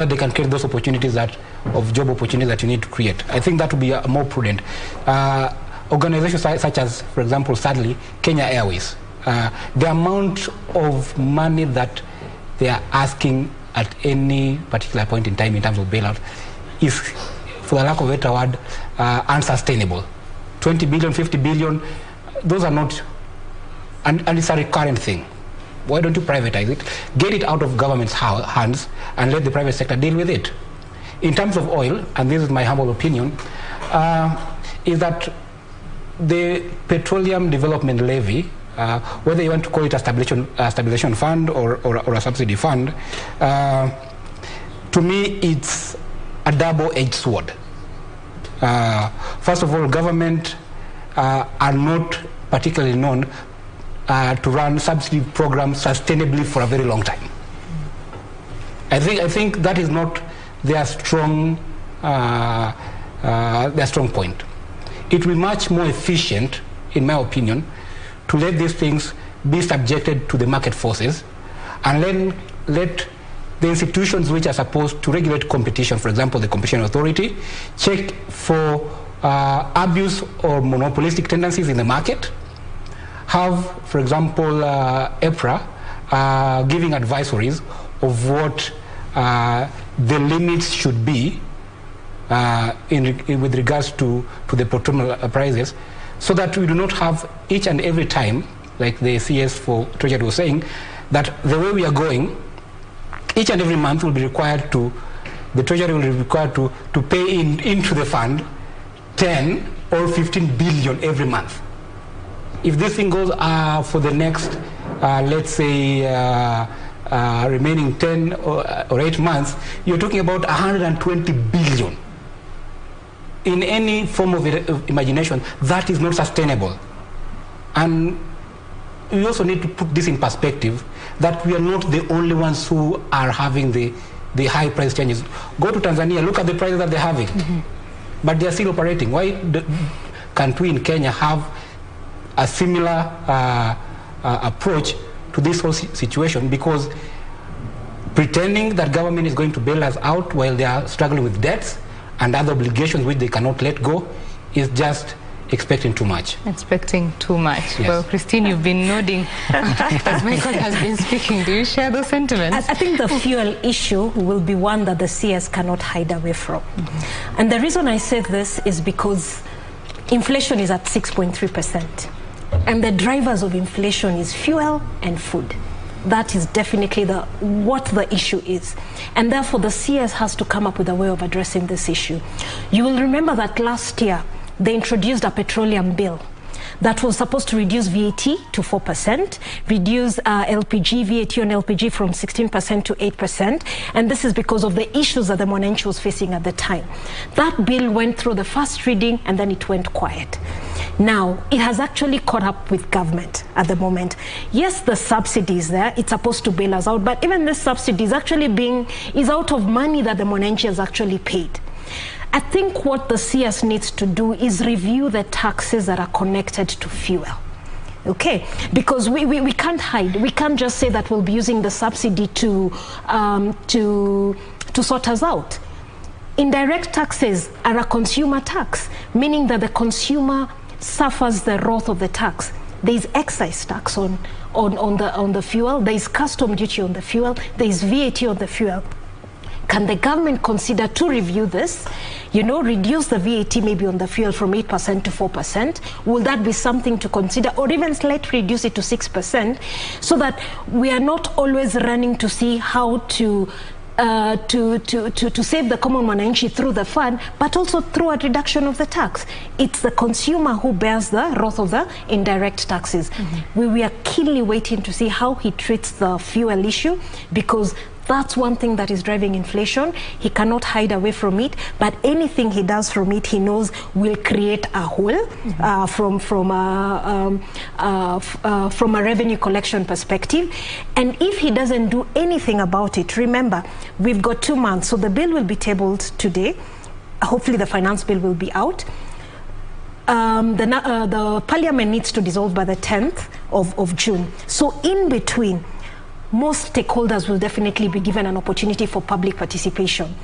they can create those opportunities of job opportunities that you need to create. I think that would be more prudent. Organizations such as, for example, sadly, Kenya Airways, the amount of money that they are asking at any particular point in time in terms of bailout is, for the lack of a better word, unsustainable. 20 billion, 50 billion, those are not, and it's a recurrent thing. Why don't you privatize it? Get it out of government's hands and let the private sector deal with it. In terms of oil, and this is my humble opinion, is that the Petroleum Development Levy, whether you want to call it a stabilization fund or a subsidy fund, to me it's a double-edged sword. First of all, government are not particularly known to run subsidy programs sustainably for a very long time. I think that is not their strong point. It will be much more efficient, in my opinion, to let these things be subjected to the market forces, and then let the institutions which are supposed to regulate competition, for example, the Competition Authority, check for abuse or monopolistic tendencies in the market. Have, for example, EPRA giving advisories of what the limits should be with regards to the petroleum prices, so that we do not have each and every time, like the CS for Treasury was saying, that the way we are going, each and every month will be required to, the Treasury will be required to pay into the fund 10 or 15 billion every month. If this thing goes for the next, let's say, remaining 10 or 8 months, you're talking about 120 billion. In any form of imagination, that is not sustainable. And we also need to put this in perspective, that we are not the only ones who are having the high price changes. Go to Tanzania, look at the prices that they're having. But they're still operating. Why can't we in Kenya have a similar approach to this whole situation? Because pretending that government is going to bail us out while they are struggling with debts and other obligations which they cannot let go is just expecting too much. Expecting too much. Yes. Well, Christine, you've been nodding as Michael has been speaking. Do you share those sentiments? I think the fuel issue will be one that the CS cannot hide away from. And the reason I say this is because inflation is at 6.3%. And the drivers of inflation is fuel and food. That is definitely what the issue is. And therefore, the CS has to come up with a way of addressing this issue. You will remember that last year, they introduced a petroleum bill that was supposed to reduce VAT to 4%, reduce LPG, VAT on LPG from 16% to 8%, and this is because of the issues that the Mwananchi was facing at the time. That bill went through the first reading and then it went quiet. Now, it has actually caught up with government at the moment. Yes, the subsidy is there, it's supposed to bail us out, but even this subsidy is actually is out of money that the Mwananchi has actually paid. I think what the CS needs to do is review the taxes that are connected to fuel. Okay, because we can't hide. We can't just say that we'll be using the subsidy to sort us out. Indirect taxes are a consumer tax, meaning that the consumer suffers the wrath of the tax. There is excise tax on the fuel. There is custom duty on the fuel. There is VAT on the fuel. Can the government consider to review this, reduce the VAT maybe on the fuel from 8% to 4%? Will that be something to consider, or even slightly reduce it to 6%, so that we are not always running to see how to save the common Mwananchi through the fund, but also through a reduction of the tax? It's the consumer who bears the wrath of the indirect taxes. We are keenly waiting to see how he treats the fuel issue, because that's one thing that is driving inflation. He cannot hide away from it, but anything he does from it, he knows will create a hole from a revenue collection perspective. And if he doesn't do anything about it, remember, we've got 2 months, so the bill will be tabled today. Hopefully the finance bill will be out. The parliament needs to dissolve by the 10th of June. So in between, most stakeholders will definitely be given an opportunity for public participation.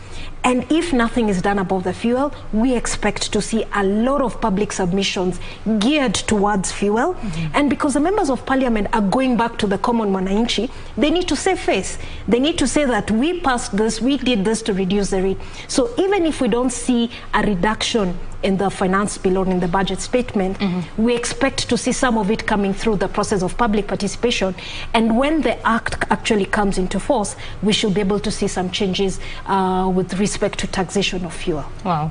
And if nothing is done about the fuel, we expect to see a lot of public submissions geared towards fuel. And because the members of parliament are going back to the common mwananchi, they need to save face. They need to say that we passed this, we did this to reduce the rate. So even if we don't see a reduction in the finance bill or in the budget statement, we expect to see some of it coming through the process of public participation. And when the act actually comes into force, we should be able to see some changes with respect to taxation of fuel. Wow.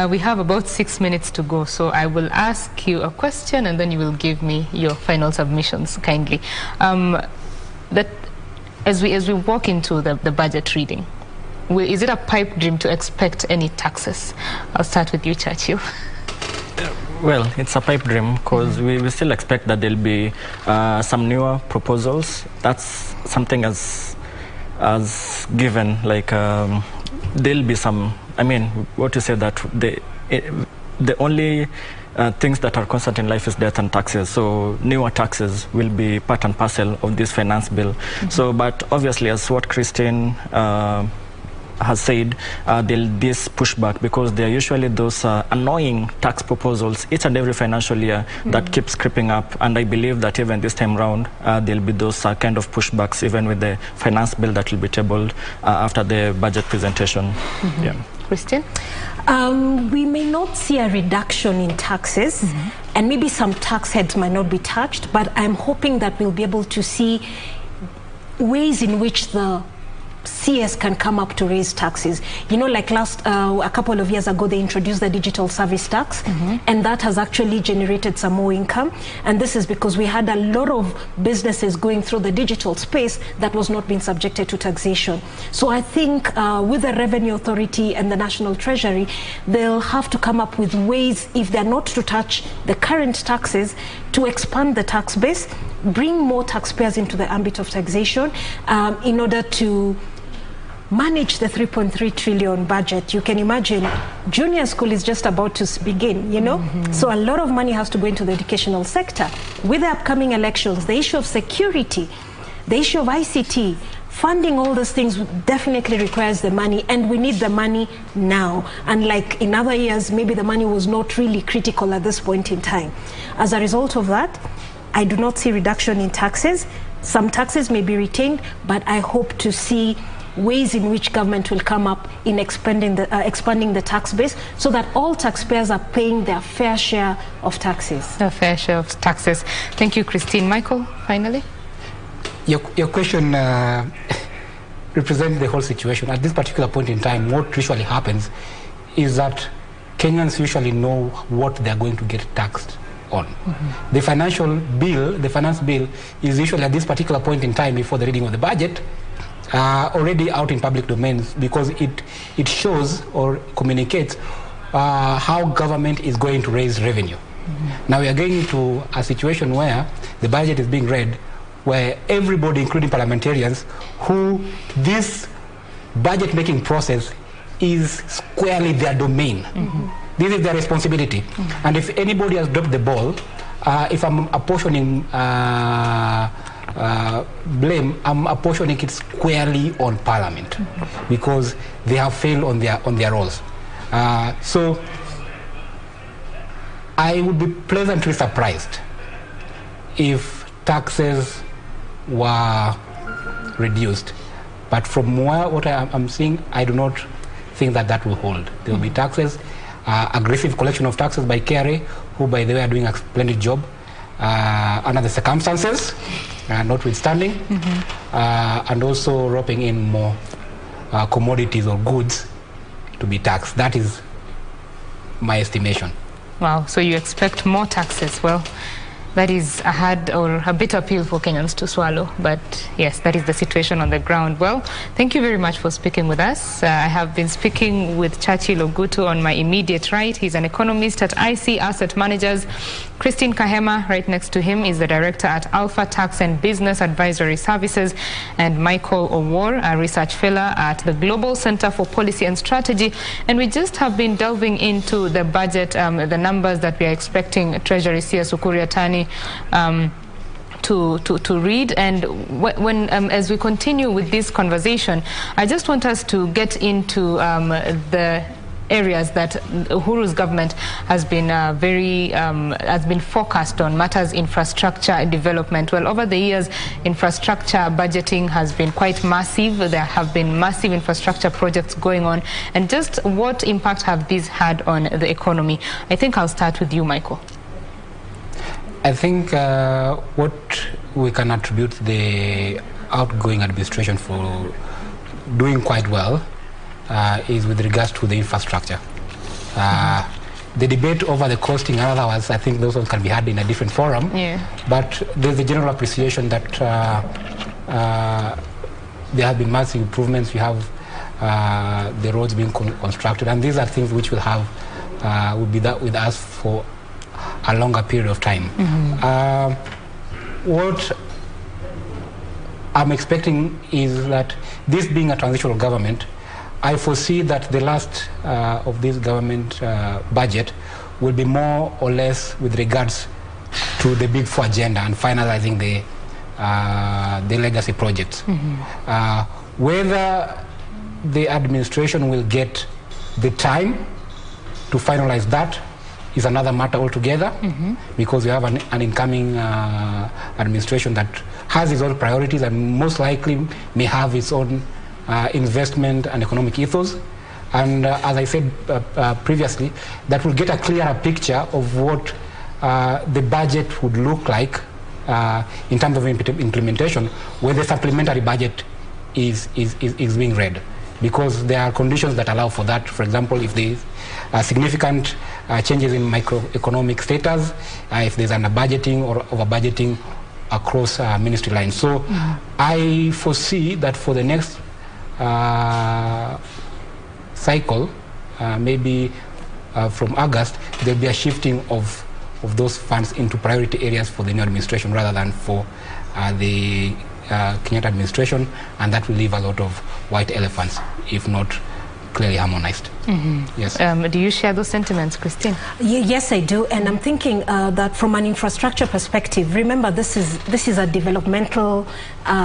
We have about 6 minutes to go, so I will ask you a question and then you will give me your final submissions kindly. That as we walk into the budget reading, is it a pipe dream to expect any taxes? I'll start with you, Churchill. Well, it's a pipe dream because we still expect that there'll be some newer proposals. That's something as given, like there'll be some, I mean, what you say that the only things that are constant in life is death and taxes. So newer taxes will be part and parcel of this finance bill. So, but obviously, as what Christine has said, there'll be this pushback because there are usually those annoying tax proposals each and every financial year that keeps creeping up, and I believe that even this time round there'll be those kind of pushbacks even with the finance bill that will be tabled after the budget presentation. Yeah. Christine? We may not see a reduction in taxes, and maybe some tax heads might not be touched, but I'm hoping that we'll be able to see ways in which the CS can come up to raise taxes. You know, like a couple of years ago, they introduced the digital service tax, and that has actually generated some more income. And this is because we had a lot of businesses going through the digital space that was not being subjected to taxation. So I think with the Revenue Authority and the National Treasury, they'll have to come up with ways, if they're not to touch the current taxes, to expand the tax base, bring more taxpayers into the ambit of taxation in order to manage the 3.3 trillion budget. You can imagine junior school is just about to begin, you know? So a lot of money has to go into the educational sector. With the upcoming elections, the issue of security, the issue of ICT, funding all those things definitely requires the money, and we need the money now. Unlike in other years, maybe the money was not really critical at this point in time. As a result of that, I do not see reduction in taxes. Some taxes may be retained, but I hope to see ways in which government will come up in expanding the tax base so that all taxpayers are paying their fair share of taxes. A fair share of taxes. Thank you, Christine. Michael, finally? Your question represents the whole situation. At this particular point in time, what usually happens is that Kenyans usually know what they're going to get taxed on. The finance bill is usually at this particular point in time before the reading of the budget already out in public domains, because it shows or communicates how government is going to raise revenue. Now we are going into a situation where the budget is being read, where everybody, including parliamentarians, who this budget making process is squarely their domain. This is their responsibility. And if anybody has dropped the ball, if I'm apportioning blame, I'm apportioning it squarely on Parliament, because they have failed on their roles. So I would be pleasantly surprised if taxes were reduced, but from what I'm seeing, I do not think that will hold. There will be taxes, aggressive collection of taxes by KRA, who by the way are doing a splendid job under the circumstances, notwithstanding, and also roping in more commodities or goods to be taxed. That is my estimation. Wow, so you expect more taxes. Well, that is a hard or a bitter pill for Kenyans to swallow, but yes, that is the situation on the ground. Well, thank you very much for speaking with us. I have been speaking with Churchill Ogutu on my immediate right. He's an economist at IC Asset Managers. Christine Kahema, right next to him, is the director at Alpha Tax and Business Advisory Services, and Michael Owor, a research fellow at the Global Center for Policy and Strategy. And we just have been delving into the budget, the numbers that we are expecting Treasury CS Ukur Yatani to read. And when as we continue with this conversation, I just want us to get into the areas that Uhuru's government has been has been focused on, matters infrastructure and development. Well, over the years, infrastructure budgeting has been quite massive. There have been massive infrastructure projects going on. And just what impact have these had on the economy? I think I'll start with you, Michael. I think what we can attribute the outgoing administration for doing quite well is with regards to the infrastructure. The debate over the costing and otherwise, I think those ones can be had in a different forum. Yeah. But there's a general appreciation that there have been massive improvements. We have the roads being constructed, and these are things which will have will be that with us for a longer period of time. What I'm expecting is that this being a transitional government, I foresee that the last of this government budget will be more or less with regards to the Big Four agenda and finalizing the legacy projects. Whether the administration will get the time to finalize that is another matter altogether, because we have an incoming administration that has its own priorities and most likely may have its own investment and economic ethos. And as I said previously, that will get a clearer picture of what the budget would look like in terms of implementation, where the supplementary budget is being read. Because there are conditions that allow for that. For example, if there is significant changes in microeconomic status, if there's under-budgeting or over-budgeting across ministry lines. So I foresee that for the next cycle, maybe from August, there'll be a shifting of those funds into priority areas for the new administration rather than for the Kenyatta administration, and that will leave a lot of white elephants if not clearly harmonized. Yes. Do you share those sentiments, Christine? Yes, I do, and I'm thinking that from an infrastructure perspective, remember this is a developmental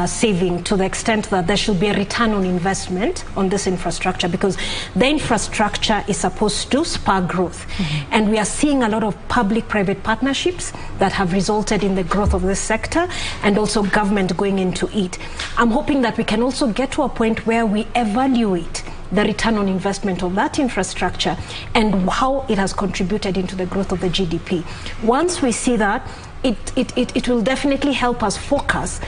saving to the extent that there should be a return on investment on this infrastructure, because the infrastructure is supposed to spur growth, and we are seeing a lot of public-private partnerships that have resulted in the growth of this sector, and also government going into it. I'm hoping that we can also get to a point where we evaluate the return on investment of that infrastructure and how it has contributed into the growth of the GDP. Once we see that, it will definitely help us focus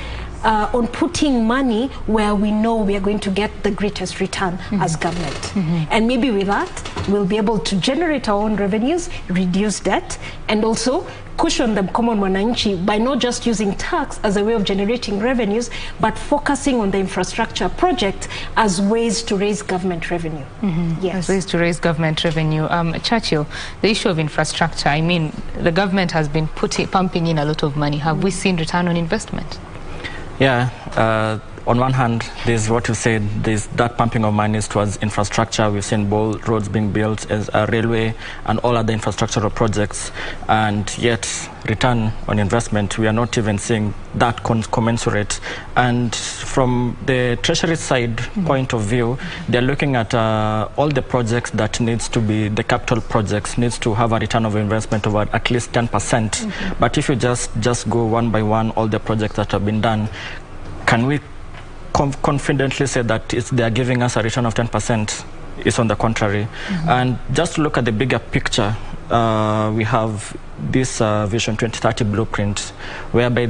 on putting money where we know we are going to get the greatest return as government. And maybe with that, we'll be able to generate our own revenues, reduce debt, and also cushion the common mwananchi by not just using tax as a way of generating revenues, but focusing on the infrastructure project as ways to raise government revenue. Yes. As ways to raise government revenue. Churchill, the issue of infrastructure, I mean, the government has been pumping in a lot of money. Have we seen return on investment? Yeah, on one hand, there's what you said, there's that pumping of money towards infrastructure. We've seen both roads being built, as a railway and all other infrastructural projects, and yet return on investment, we are not even seeing that commensurate. And from the Treasury side point of view, they're looking at all the projects that needs to be, the capital projects needs to have a return of investment of at least 10%. But if you just go one by one, all the projects that have been done, can we confidently say that they are giving us a return of 10%? It's on the contrary. And just to look at the bigger picture, we have this Vision 2030 blueprint, whereby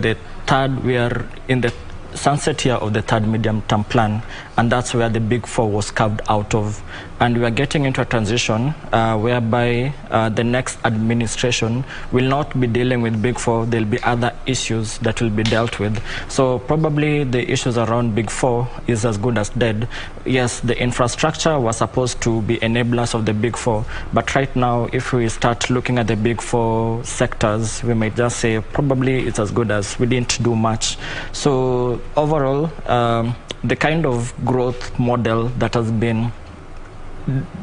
we are in the sunset year of the third medium-term plan, and that's where the Big Four was carved out of. And we are getting into a transition whereby the next administration will not be dealing with Big Four. There'll be other issues that will be dealt with. So probably the issues around Big Four is as good as dead. Yes, the infrastructure was supposed to be enablers of the Big Four, but right now, if we start looking at the Big Four sectors, we might just say probably it's as good as we didn't do much. So overall, the kind of growth model that has been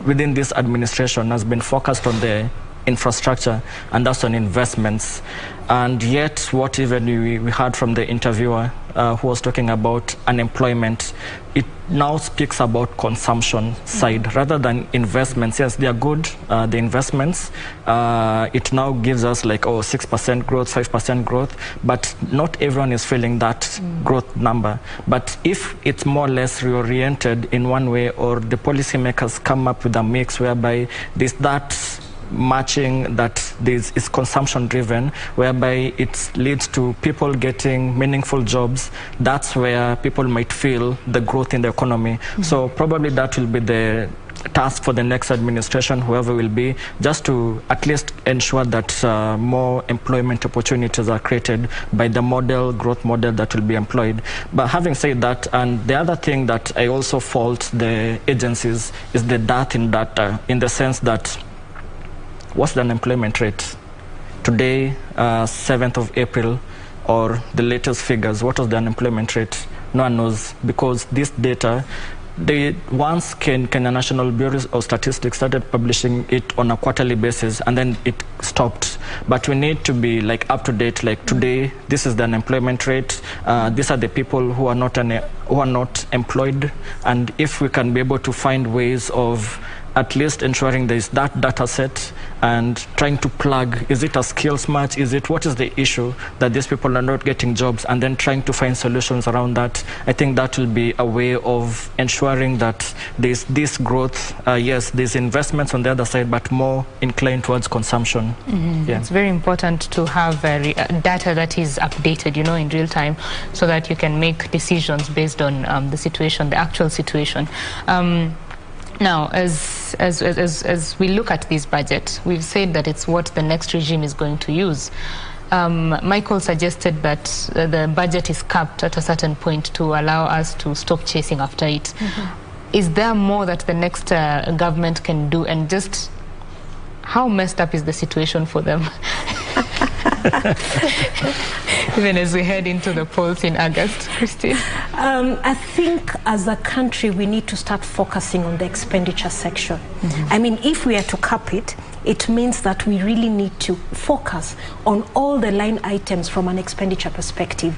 within this administration has been focused on the infrastructure, and that's on investments. And yet, what even we heard from the interviewer who was talking about unemployment, it now speaks about consumption side rather than investments. Yes, they are good, the investments. It now gives us like, 6% growth, 5% growth, but not everyone is feeling that growth number. But if it's more or less reoriented in one way, or the policymakers come up with a mix whereby there's that matching that this is consumption driven, whereby it leads to people getting meaningful jobs, that's where people might feel the growth in the economy. So probably that will be the task for the next administration, whoever will be, just to at least ensure that more employment opportunities are created by the growth model that will be employed. But having said that, and the other thing that I also fault the agencies is the dearth in data, in the sense that what's the unemployment rate? Today, 7th of April, or the latest figures, what was the unemployment rate? No one knows, because this data, once Kenya National Bureau of Statistics started publishing it on a quarterly basis, and then it stopped. But we need to be like up to date. Like today, this is the unemployment rate. These are the people who are not employed, and if we can be able to find ways of at least ensuring there is that data set and trying to plug, is it a skills match, what is the issue that these people are not getting jobs, and then trying to find solutions around that. I think that will be a way of ensuring that there's this growth. Yes, there's investments on the other side, but more inclined towards consumption. Yeah. It's very important to have data that is updated, in real time, so that you can make decisions based on the situation, the actual situation. Now, as we look at this budget, we've said that it's what the next regime is going to use. Michael suggested that the budget is capped at a certain point to allow us to stop chasing after it. Is there more that the next government can do, and just how messed up is the situation for them? Even as we head into the polls in August, Christine? I think as a country we need to start focusing on the expenditure section. I mean, if we are to cap it, it means that we really need to focus on all the line items from an expenditure perspective.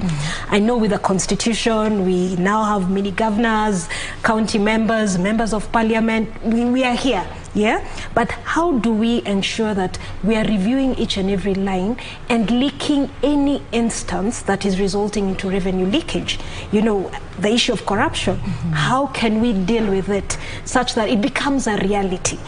I know with the constitution, we now have many governors, county members, members of parliament. We are here. Yeah, but how do we ensure that we are reviewing each and every line and leaking any instance that is resulting into revenue leakage? The issue of corruption, how can we deal with it such that it becomes a reality?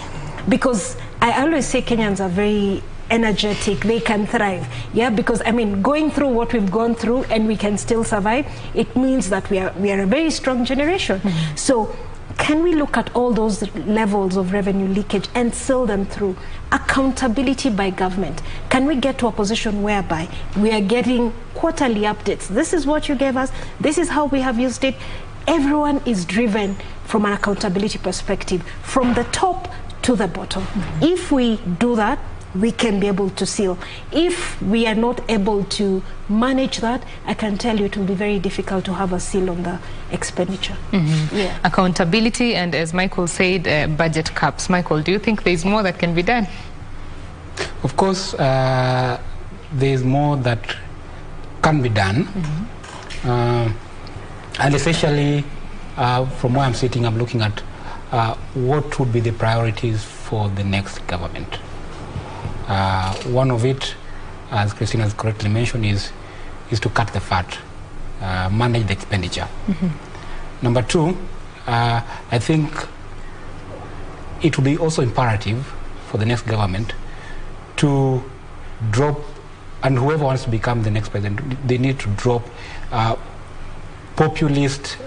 Because I always say Kenyans are very energetic, they can thrive. Yeah, because I mean, going through what we've gone through and we can still survive, it means that we are a very strong generation. So can we look at all those levels of revenue leakage and seal them through accountability by government? Can we get to a position whereby we are getting quarterly updates? This is what you gave us. This is how we have used it. Everyone is driven from an accountability perspective, from the top to the bottom. If we do that, we can be able to seal. If we are not able to manage that, I can tell you it will be very difficult to have a seal on the expenditure. Yeah. Accountability, and as Michael said, budget caps. Michael, do you think there's more that can be done? Of course, there's more that can be done. And essentially, from where I'm sitting, I'm looking at what would be the priorities for the next government. One of it, as Christina has correctly mentioned, is to cut the fat, manage the expenditure. Number two, I think it will be also imperative for the next government to drop, and whoever wants to become the next president, they need to drop populist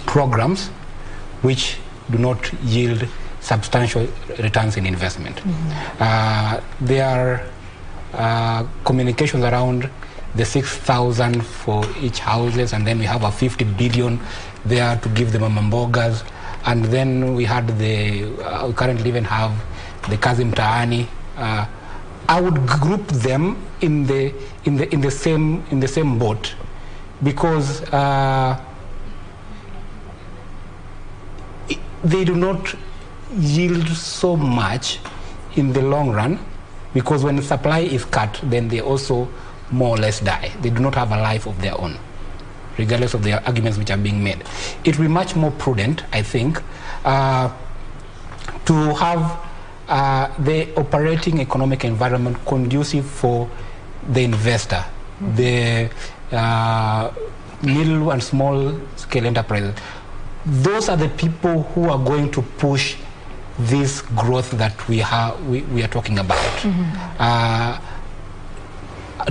programs which do not yield substantial returns in investment. There are communications around the 6,000 for each houses, and then we have a 50 billion there to give the mamambogas, and then we had we currently even have the kazi mtaani. I would group them in the same boat, because they do not yield so much in the long run, because when supply is cut, then they also more or less die. They do not have a life of their own, regardless of the arguments which are being made. It will be much more prudent, I think, to have the operating economic environment conducive for the investor, the middle and small scale enterprises. Those are the people who are going to push this growth that we are talking about.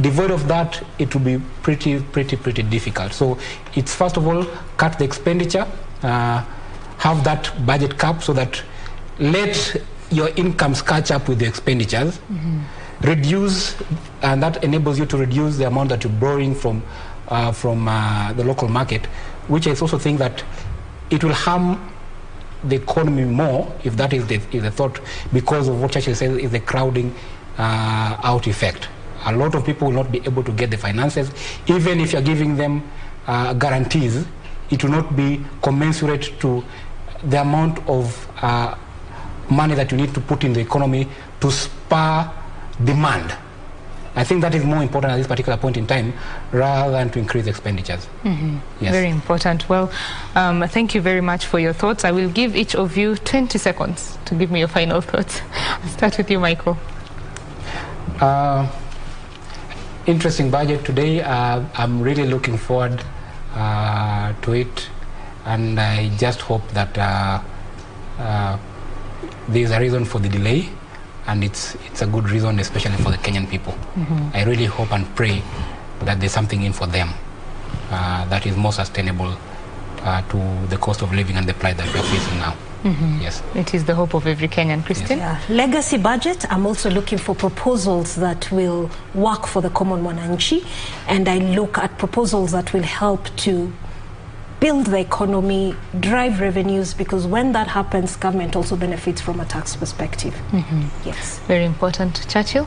Devoid of that, it will be pretty difficult. So it's, first of all, cut the expenditure, have that budget cap so that let your incomes catch up with the expenditures, reduce, and that enables you to reduce the amount that you're borrowing from the local market, which I also think that it will harm the economy more, if that is the thought, because of what Churchill says is the crowding out effect. A lot of people will not be able to get the finances. Even if you're giving them guarantees, it will not be commensurate to the amount of money that you need to put in the economy to spur demand. I think that is more important at this particular point in time, rather than to increase expenditures. Yes. Very important. Well, thank you very much for your thoughts. I will give each of you 20 seconds to give me your final thoughts. I'll start with you, Michael. Interesting budget today. I'm really looking forward to it, and I just hope that there's a reason for the delay, and it's a good reason, especially for the Kenyan people. I really hope and pray that there's something in for them that is more sustainable to the cost of living and the plight that we're facing now. Yes. It is the hope of every Kenyan. Christine? Yes. Yeah. Legacy budget, I'm also looking for proposals that will work for the common mwananchi, and I look at proposals that will help to build the economy, drive revenues, because when that happens, government also benefits from a tax perspective. Yes. Very important. Churchill?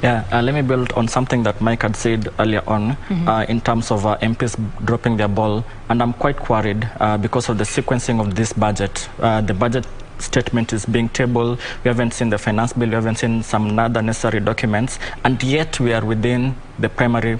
Yeah, let me build on something that Mike had said earlier on in terms of MPs dropping their ball. And I'm quite worried because of the sequencing of this budget. The budget statement is being tabled. We haven't seen the finance bill. We haven't seen some other necessary documents. And yet we are within the primary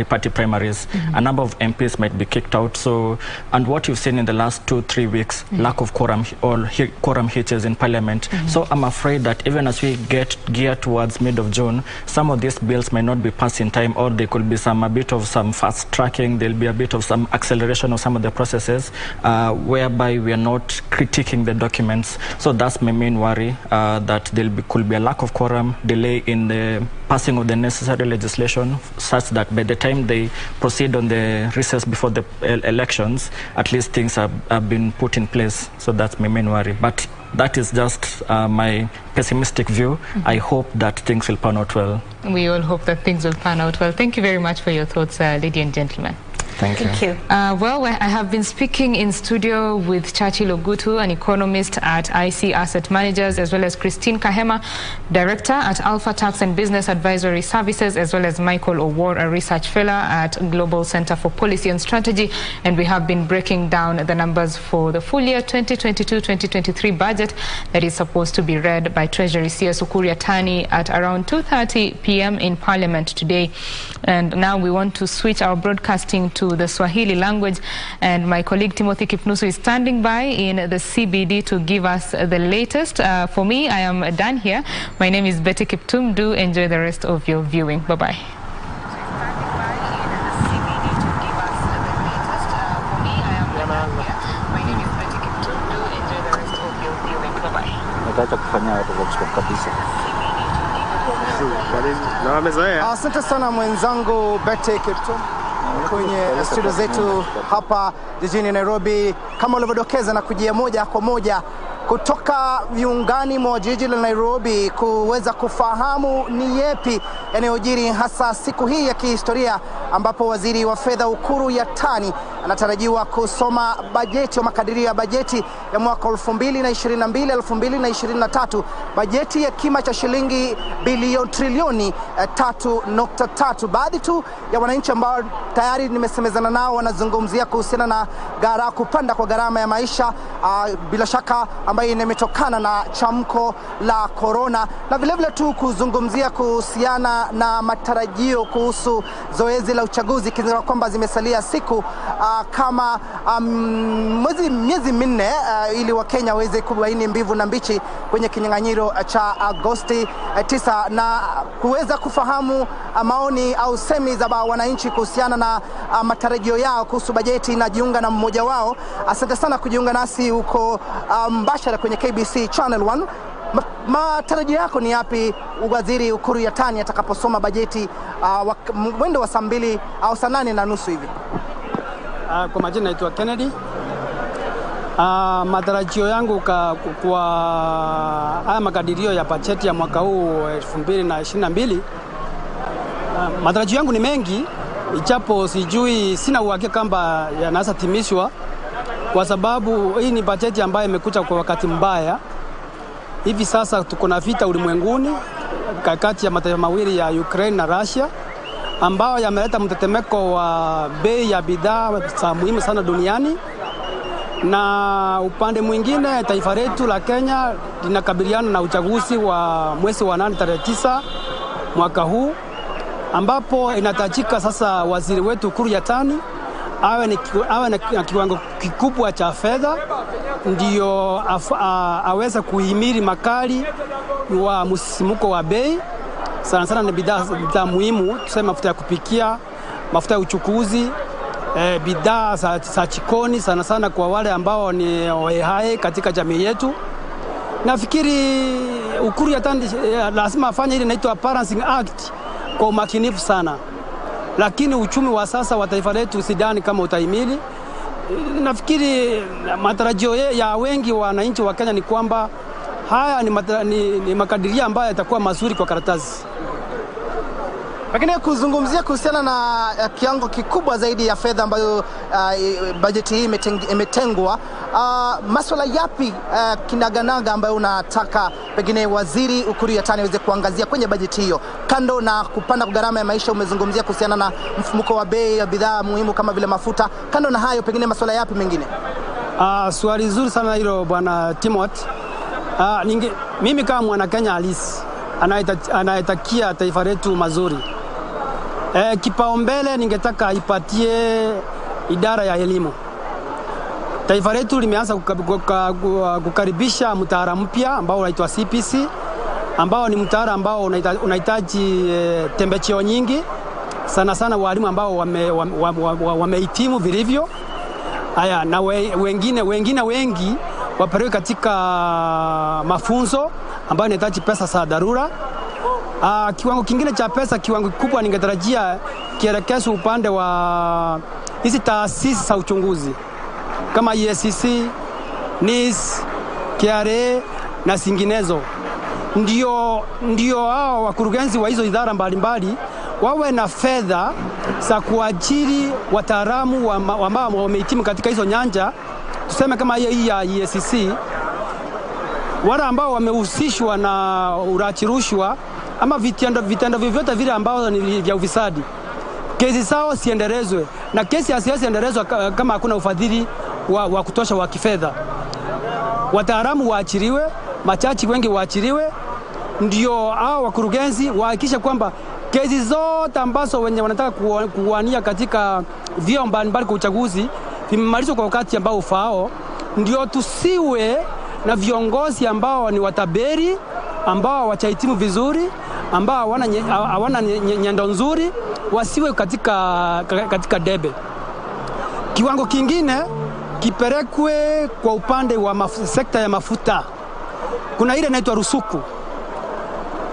party primaries. A number of MPs might be kicked out. So, and what you've seen in the last 2-3 weeks, lack of quorum or quorum hitches in Parliament. So I'm afraid that even as we get geared towards mid of June, some of these bills may not be passed in time, or there could be a bit of some fast tracking. There'll be a bit of some acceleration of some of the processes, whereby we are not critiquing the documents. So that's my main worry, that could be a lack of quorum, delay in the passing of the necessary legislation, such that by the time they proceed on the recess before the elections, at least things have been put in place. So that's my main worry. But that is just my pessimistic view. I hope that things will pan out well. We all hope that things will pan out well. Thank you very much for your thoughts, ladies and gentlemen. Thank you. Well, I have been speaking in studio with Churchill Ogutu, an economist at IC Asset Managers, as well as Christine Kahema, Director at Alpha Tax and Business Advisory Services, as well as Michael Owor, a research fellow at Global Center for Policy and Strategy. And we have been breaking down the numbers for the full year 2022-2023 budget that is supposed to be read by Treasury CS Ukur Yatani at around 2:30 p.m. in Parliament today. And now we want to switch our broadcasting to the Swahili language, and my colleague Timothy Kipnusu is standing by in the CBD to give us the latest. For me, I am done here. My name is Betty Kiptum. Do enjoy the rest of your viewing. Bye-bye. Asante sana mwenzangu Betty Kiptum kwenye studio zetu hapa jijini Nairobi, kama ulivyodokeza na kujia moja kwa moja kutoka viungani mwa jiji la Nairobi kuweza kufahamu ni yepi yanayojiri hasa siku hii ya kihistoria ambapo waziri wa fedha Uhuru Yatani anatarajiwa kusoma bajeti au makadirio ya bajeti ya mwaka 2022-2023, bajeti ya kima cha shilingi trilioni 3.3. Baadhi tu ya wananchi ambao tayari nimesemezana nao wanazungumzia kuhusiana na kupanda kwa gharama ya maisha, bila shaka ambayo imetokana na chamko la corona, na vile vile tu kuzungumzia kuhusiana na matarajio kuhusu zoezi la uchaguzi, kizingatia kwamba zimesalia siku kama miezi minne ili Wakenya waweze kubaini mbivu na mbichi kwenye kinyang'anyiro cha Agosti 9, na kuweza kufahamu maoni au semi za wananchi kuhusiana na matarajio yao kuhusu bajeti na jiunga na mmoja wao. Asante sana kujiunga nasi huko mbashara kwenye KBC Channel 1. Matarajio yako ni yapi waziri Uhuru Yatani atakaposoma bajeti mwendo wa saa 2 au saa 8:30 hivi? Kwa majina naitwa Kennedy. Matarajio yangu kwa haya makadirio ya bajeti ya mwaka huu 2022, matarajio yangu ni mengi, ijapo sina uhakika kwamba yanaweza timishwa, kwa sababu hii ni bajeti ambayo imekuja kwa wakati mbaya. Hivi sasa tuko na vita ulimwenguni kati ya mataifa mawili ya Ukraine na Russia, ambao yameleta mtetemeko wa bei ya bidhaa za muhimu sana duniani. Na upande mwingine taifa letu la Kenya linakabiliana na uchaguzi wa mwezi wa 8 tarehe 9 mwaka huu, ambapo inatajika sasa waziri wetu Uhuru Yatani awe na kiwango kikubwa cha fedha, ndio aweze kuhimili makali wa msimuko wa bei, sana sana na bidhaa muhimu, tuseme mafuta ya kupikia, mafuta ya uchukuzi, bidhaa za jikoni, sana sana kwa wale ambao ni hai katika jamii yetu. Nafikiri Uhuru Yatani lazima afanye ile inaitwa balancing act kwa umakinifu sana, lakini uchumi wa sasa wa taifa letu sidhani kama utahimili. Nafikiri matarajio ya wengi wananchi wa Kenya ni kwamba haya ni makadirio ambayo yatakuwa mazuri kwa karatasi. Lakini kuzungumzia kuhusiana na kiwango kikubwa zaidi ya fedha ambayo bajeti hii imetengwa, masuala yapi kinaganaga ambayo unataka pengine waziri Uhuru Yatani aweze kuangazia kwenye bajeti hiyo? Kando na kupanda kwa gharama ya maisha, umezungumzia kuhusiana na mfumuko wa bei ya bidhaa muhimu kama vile mafuta. Kando na hayo, pengine masuala yapi mengine? Swali zuri sana hilo Bwana Timothy. Mimi kama mwana Kenya halisi anayetakia taifa letu mazuri, kipaumbele ningetaka ipatie idara ya elimu. Taifa letu limeanza kukaribisha mtaala mpya ambao unaitwa CPC, ambao ni mtaala ambao unahitaji tembecheo nyingi, sana sana walimu ambao wamehitimu vilivyo. Haya, na wengine wengi wapelekwe katika mafunzo ambayo inahitaji pesa za dharura. Kiwango kingine cha pesa, kiwango kikubwa ningetarajia kielekezwe upande wa hizi taasisi za uchunguzi kama EACC, NIS, KRA na zinginezo. Ndio hao wakurugenzi wa hizo idara mbalimbali wawe na fedha za kuajiri wataalamu ambao wamehitimu katika hizo nyanja. Tuseme kama hii ya EACC, wale ambao wamehusishwa na urachi rushwa ama vitendo vyovyote vile ambao ni vya ufisadi, kesi zao siendelezwe, na kesi hasiendelezwe kama hakuna ufadhili wa kutosha wa kifedha. Wataalamu waachiriwe, machachi wengi waachiriwe, ndio hao wakurugenzi wahakikisha kwamba kesi zote ambazo wenye wanataka kuwania katika vyeo mbalimbali kwa uchaguzi vimemalizwa kwa wakati ambao ufaao, ndio tusiwe na viongozi ambao ni wataberi, ambao wachahitimu vizuri, ambao hawana nyendo nzuri, wasiwe katika debe. Kiwango kingine kipelekwe kwa upande wa sekta ya mafuta. Kuna ile inaitwa rusuku,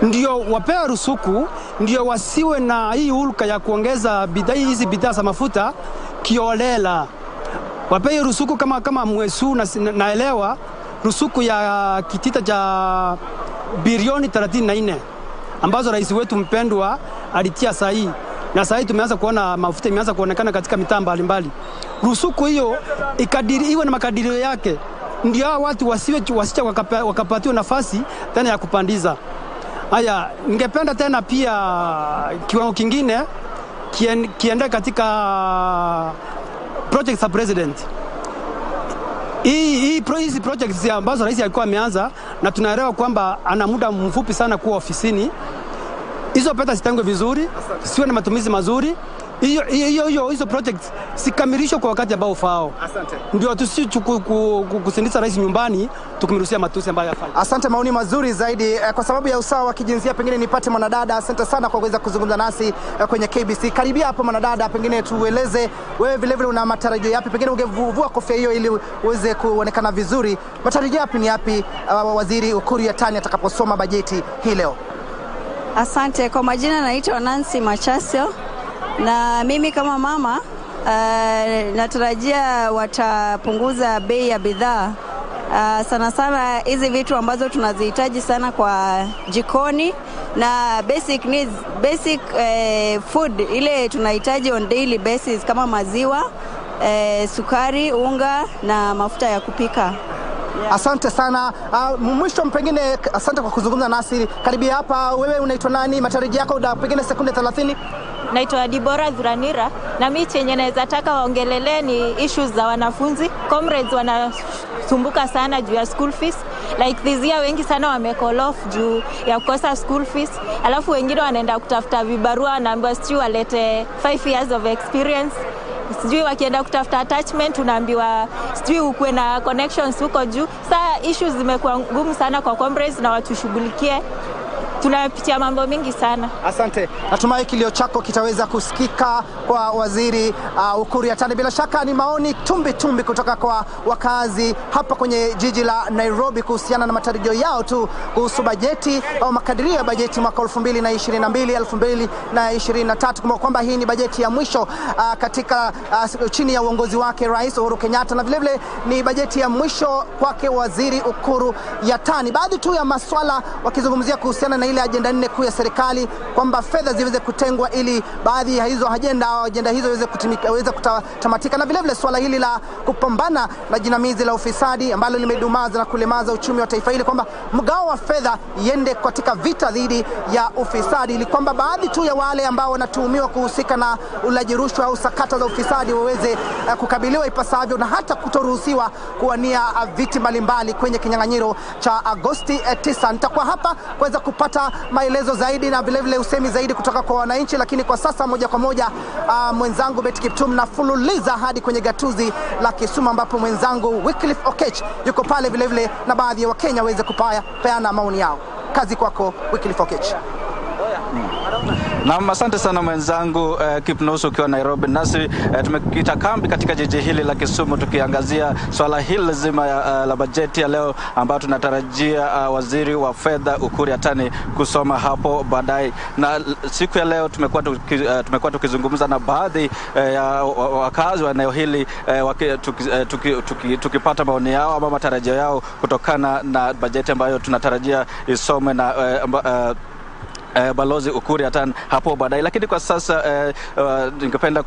ndio wapewa rusuku, ndio wasiwe na hii hulka ya kuongeza hizi bidhaa za mafuta kiolela. Wapewe rusuku kama mwesu, naelewa rusuku ya kitita cha bilioni 34 ambazo rais wetu mpendwa alitia sahihi, na sasa tumeanza kuona mafuta imeanza kuonekana katika mitaa mbalimbali. Rusuku hiyo ikadiriwe na makadirio yake, ndio watu wasiche wakapatiwa nafasi tena ya kupandiza. Haya, ningependa tena pia kiwango kingine kiende katika project za president. Hizi projects ambazo rais alikuwa ameanza, na tunaelewa kwamba ana muda mfupi sana kuwa ofisini. Hizo pesa zitangwe vizuri, siwe na matumizi mazuri. Hizo projects sikamilishwe kwa wakati ambao ufao. Asante. Ndio kusindisa rais nyumbani tukimruhusia matusi ambayo yafanya. Asante, maoni mazuri zaidi. Kwa sababu ya usawa wa kijinsia, pengine nipate mwanadada. Asante sana kwa kuweza kuzungumza nasi kwenye KBC. Karibia hapo mwanadada, pengine tueleze wewe vile una matarajio yapi, pengine ungevua kofia hiyo ili uweze kuonekana vizuri. Matarajio yapi ni yapi waziri Uhuru Yatani atakaposoma bajeti hii leo? Asante. Kwa majina naitwa Nancy Machasio, na mimi kama mama natarajia watapunguza bei ya bidhaa, sana sana hizi vitu ambazo tunazihitaji sana kwa jikoni na basic needs, basic food ile tunahitaji on daily basis kama maziwa, sukari, unga na mafuta ya kupika. Yeah. Asante sana. Mwisho pengine asante kwa kuzungumza nasi. Karibia hapa, wewe unaitwa nani? Matarajio yako pengine sekunde 30. Naitwa Dibora Dhuranira, na mimi chenye naweza taka waongelele ni issues za wanafunzi. Comrades wanasumbuka sana juu ya school fees. Like this year wengi sana wamecall off juu ya kukosa school fees. Alafu wengine wanaenda kutafuta vibarua na ambapo sijui walete 5 years of experience. Sijui wakienda kutafuta attachment unaambiwa sijui ukwe na connections huko juu. Sasa issues zimekuwa ngumu sana kwa comrades na watu shughulikie. Tunapitia mambo mingi sana. Asante. Natumai kilio chako kitaweza kusikika kwa waziri Uhuru Yatani. Bila shaka ni maoni tumbi kutoka kwa wakazi hapa kwenye jiji la Nairobi kuhusiana na matarajio yao tu kuhusu bajeti au makadirio ya bajeti mwaka 2022 2023, kwamba hii ni bajeti ya mwisho katika chini ya uongozi wake Rais Uhuru Kenyatta, na vile vile ni bajeti ya mwisho kwake waziri Uhuru Yatani. Baadhi tu ya maswala wakizungumzia kuhusiana na ile agenda 4 kuu ya serikali, kwamba fedha ziweze kutengwa ili baadhi ya hizo agenda hizo iweze kutamatika, na vile vile swala hili la kupambana na jinamizi la ufisadi ambalo limedumaza na kulemaza uchumi wa taifa hili, kwamba mgao wa fedha iende katika vita dhidi ya ufisadi, ili kwamba baadhi tu ya wale ambao wanatuhumiwa kuhusika na ulaji rushwa au sakata za ufisadi waweze kukabiliwa ipasavyo na hata kutoruhusiwa kuwania viti mbalimbali kwenye kinyang'anyiro cha Agosti 9. Nitakuwa hapa kuweza kupata maelezo zaidi na vile vile usemi zaidi kutoka kwa wananchi, lakini kwa sasa moja kwa moja mwenzangu Betty Kiptum na fululiza hadi kwenye gatuzi la Kisumu, ambapo mwenzangu Wycliffe Okech yuko pale vile vile na baadhi ya Wakenya waweze kupeana maoni yao. Kazi kwako Wycliffe Okech. Na asante sana mwenzangu Kipnusu ukiwa Nairobi. Nasi tumekita kambi katika jiji hili la Kisumu tukiangazia swala hili zima la bajeti ya leo ambayo tunatarajia waziri wa fedha Uhuru Yatani kusoma hapo baadaye. Na siku ya leo tumekuwa tukizungumza na baadhi ya wakazi wa eneo hili tukipata maoni yao ama matarajio yao kutokana na bajeti ambayo tunatarajia isome na Balozi Uhuru Yatani hapo baadaye. Lakini kwa sasa ningependa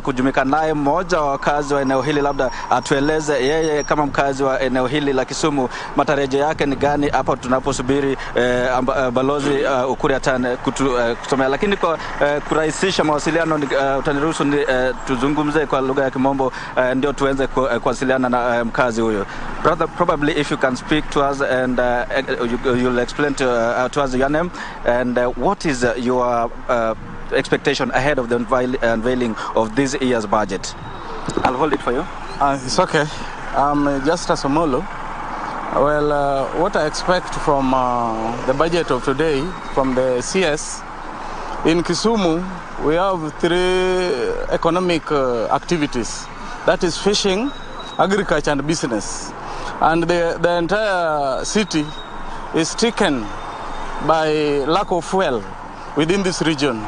kujumika naye mmoja wa wakazi wa eneo hili, labda atueleze yeye kama mkazi wa eneo hili la Kisumu matarajio yake ni gani hapo tunaposubiri Balozi Uhuru Yatani kusomea. Lakini kwa kurahisisha mawasiliano utaniruhusu tuzungumze kwa lugha ya Kimombo ndio tuanze kuwasiliana na mkazi huyo. Brother, probably if you can speak to us and you'll explain to us your name and what is your expectation ahead of the unveiling of this year's budget. I'll hold it for you. It's okay. I'm just a Somolo. Well, what I expect from the budget of today from the CS in Kisumu, we have 3 economic activities. That is fishing, agriculture and business. And the entire city is stricken by lack of fuel within this region,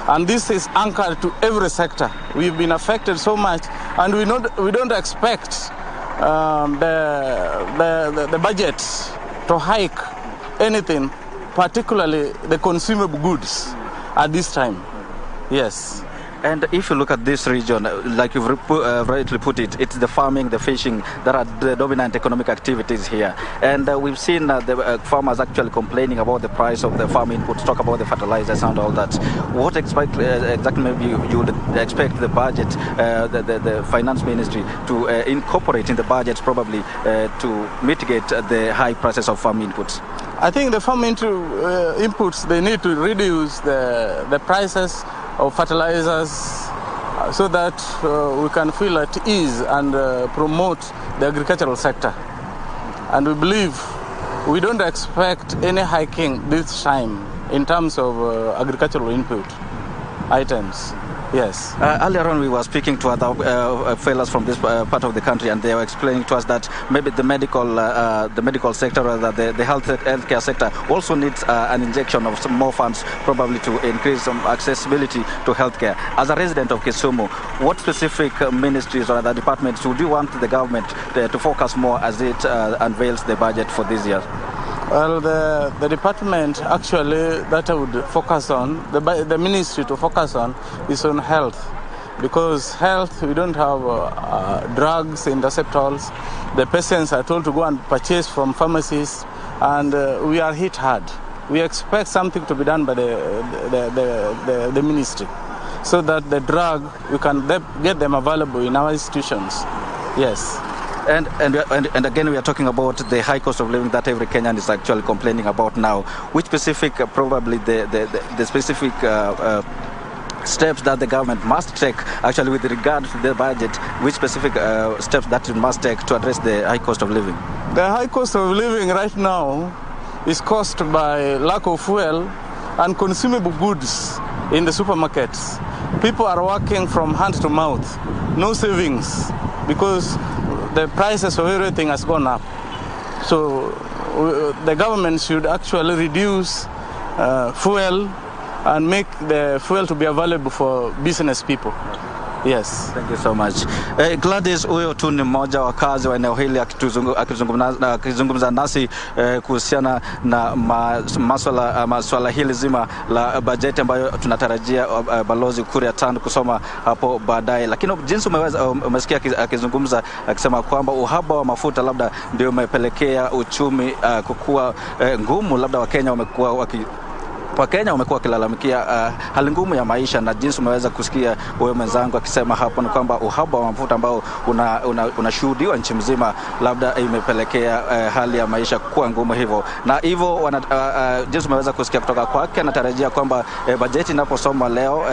and this is anchored to every sector. We've been affected so much, and we don't expect the budget to hike anything, particularly the consumable goods at this time. Yes. And if you look at this region, like you've rightly put it, it's the farming, the fishing that are the dominant economic activities here. And we've seen the farmers actually complaining about the price of the farm inputs, talk about the fertilizers and all that. What exactly maybe you would expect the budget, the finance ministry to incorporate in the budget probably to mitigate the high prices of farm inputs? I think the farm inputs, they need to reduce the prices of fertilizers so that we can feel at ease and promote the agricultural sector. And we believe we don't expect any hiking this time in terms of agricultural input items. Yes. Earlier on, we were speaking to other fellows from this part of the country, and they were explaining to us that maybe the medical sector, or the healthcare sector, also needs an injection of some more funds, probably to increase some accessibility to healthcare. As a resident of Kisumu, what specific ministries or other departments would you want the government to focus more as it unveils the budget for this year? Well, the department actually that I would focus on, the ministry to focus on, is on health. Because health, we don't have drugs, interceptors. The patients are told to go and purchase from pharmacies, and we are hit hard. We expect something to be done by the ministry, so that the drug, we can get them available in our institutions. Yes. And again, we are talking about the high cost of living that every Kenyan is actually complaining about now. Which specific, probably the specific steps that the government must take, actually with regard to the budget, which specific steps that it must take to address the high cost of living? The high cost of living right now is caused by lack of fuel and consumable goods in the supermarkets. People are working from hand to mouth, no savings, because the prices of everything has gone up. So the government should actually reduce fuel and make the fuel to be available for business people. Yes. Thank you so much. Gladys, huyo tu ni mmoja wa wakazi wa eneo hili akizungumza nasi kuhusiana na masuala hili zima la bajeti ambayo tunatarajia balozi Kuria Tan kusoma hapo baadaye. Lakini jinsi umesikia akizungumza akisema kwamba uhaba wa mafuta labda ndio umepelekea uchumi kukua ngumu, labda Wakenya wamekuwa wakilalamikia hali ngumu ya maisha, na jinsi umeweza kusikia wewe mwenzangu akisema hapo ni kwamba uhaba wa mafuta ambao unashuhudiwa nchi mzima labda imepelekea hali ya maisha kuwa ngumu hivyo. Na hivyo jinsi umeweza kusikia kutoka kwake, anatarajia kwamba bajeti inaposomwa leo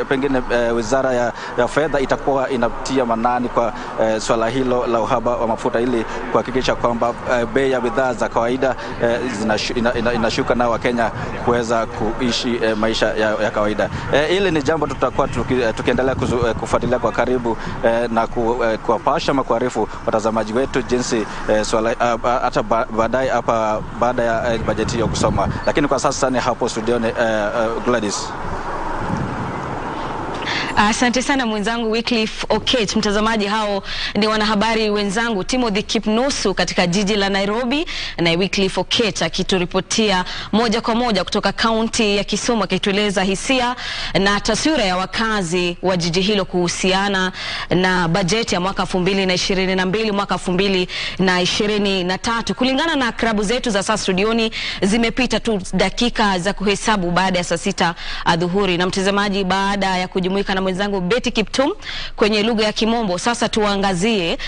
pengine wizara ya fedha itakuwa inatia manani kwa swala hilo la uhaba wa mafuta, ili kuhakikisha kwamba bei ya bidhaa za kawaida inashuka na Wakenya kuweza kuishi maisha ya kawaida. Hili ni jambo tutakuwa tukiendelea kufuatilia kwa karibu na kuwapasha ama kuarifu watazamaji wetu jinsi hata baadaye hapa baada ya bajeti hiyo kusoma. Lakini kwa sasa ni hapo studioni Gladys. Asante sana mwenzangu Wycliffe Okech. Mtazamaji, hao ni wanahabari wenzangu Timothy Kipnusu katika jiji la Nairobi na Wycliffe Okech akituripotia moja kwa moja kutoka kaunti ya Kisumu, akitueleza hisia na taswira ya wakazi wa jiji hilo kuhusiana na bajeti ya mwaka 2022 mwaka 2023. Kulingana na klabu zetu za saa studioni, zimepita tu dakika za kuhesabu baada ya saa 6 adhuhuri. Na mtazamaji, baada ya kujumuika na mwenzangu Betty Kiptum kwenye lugha ya Kimombo, sasa tuangazie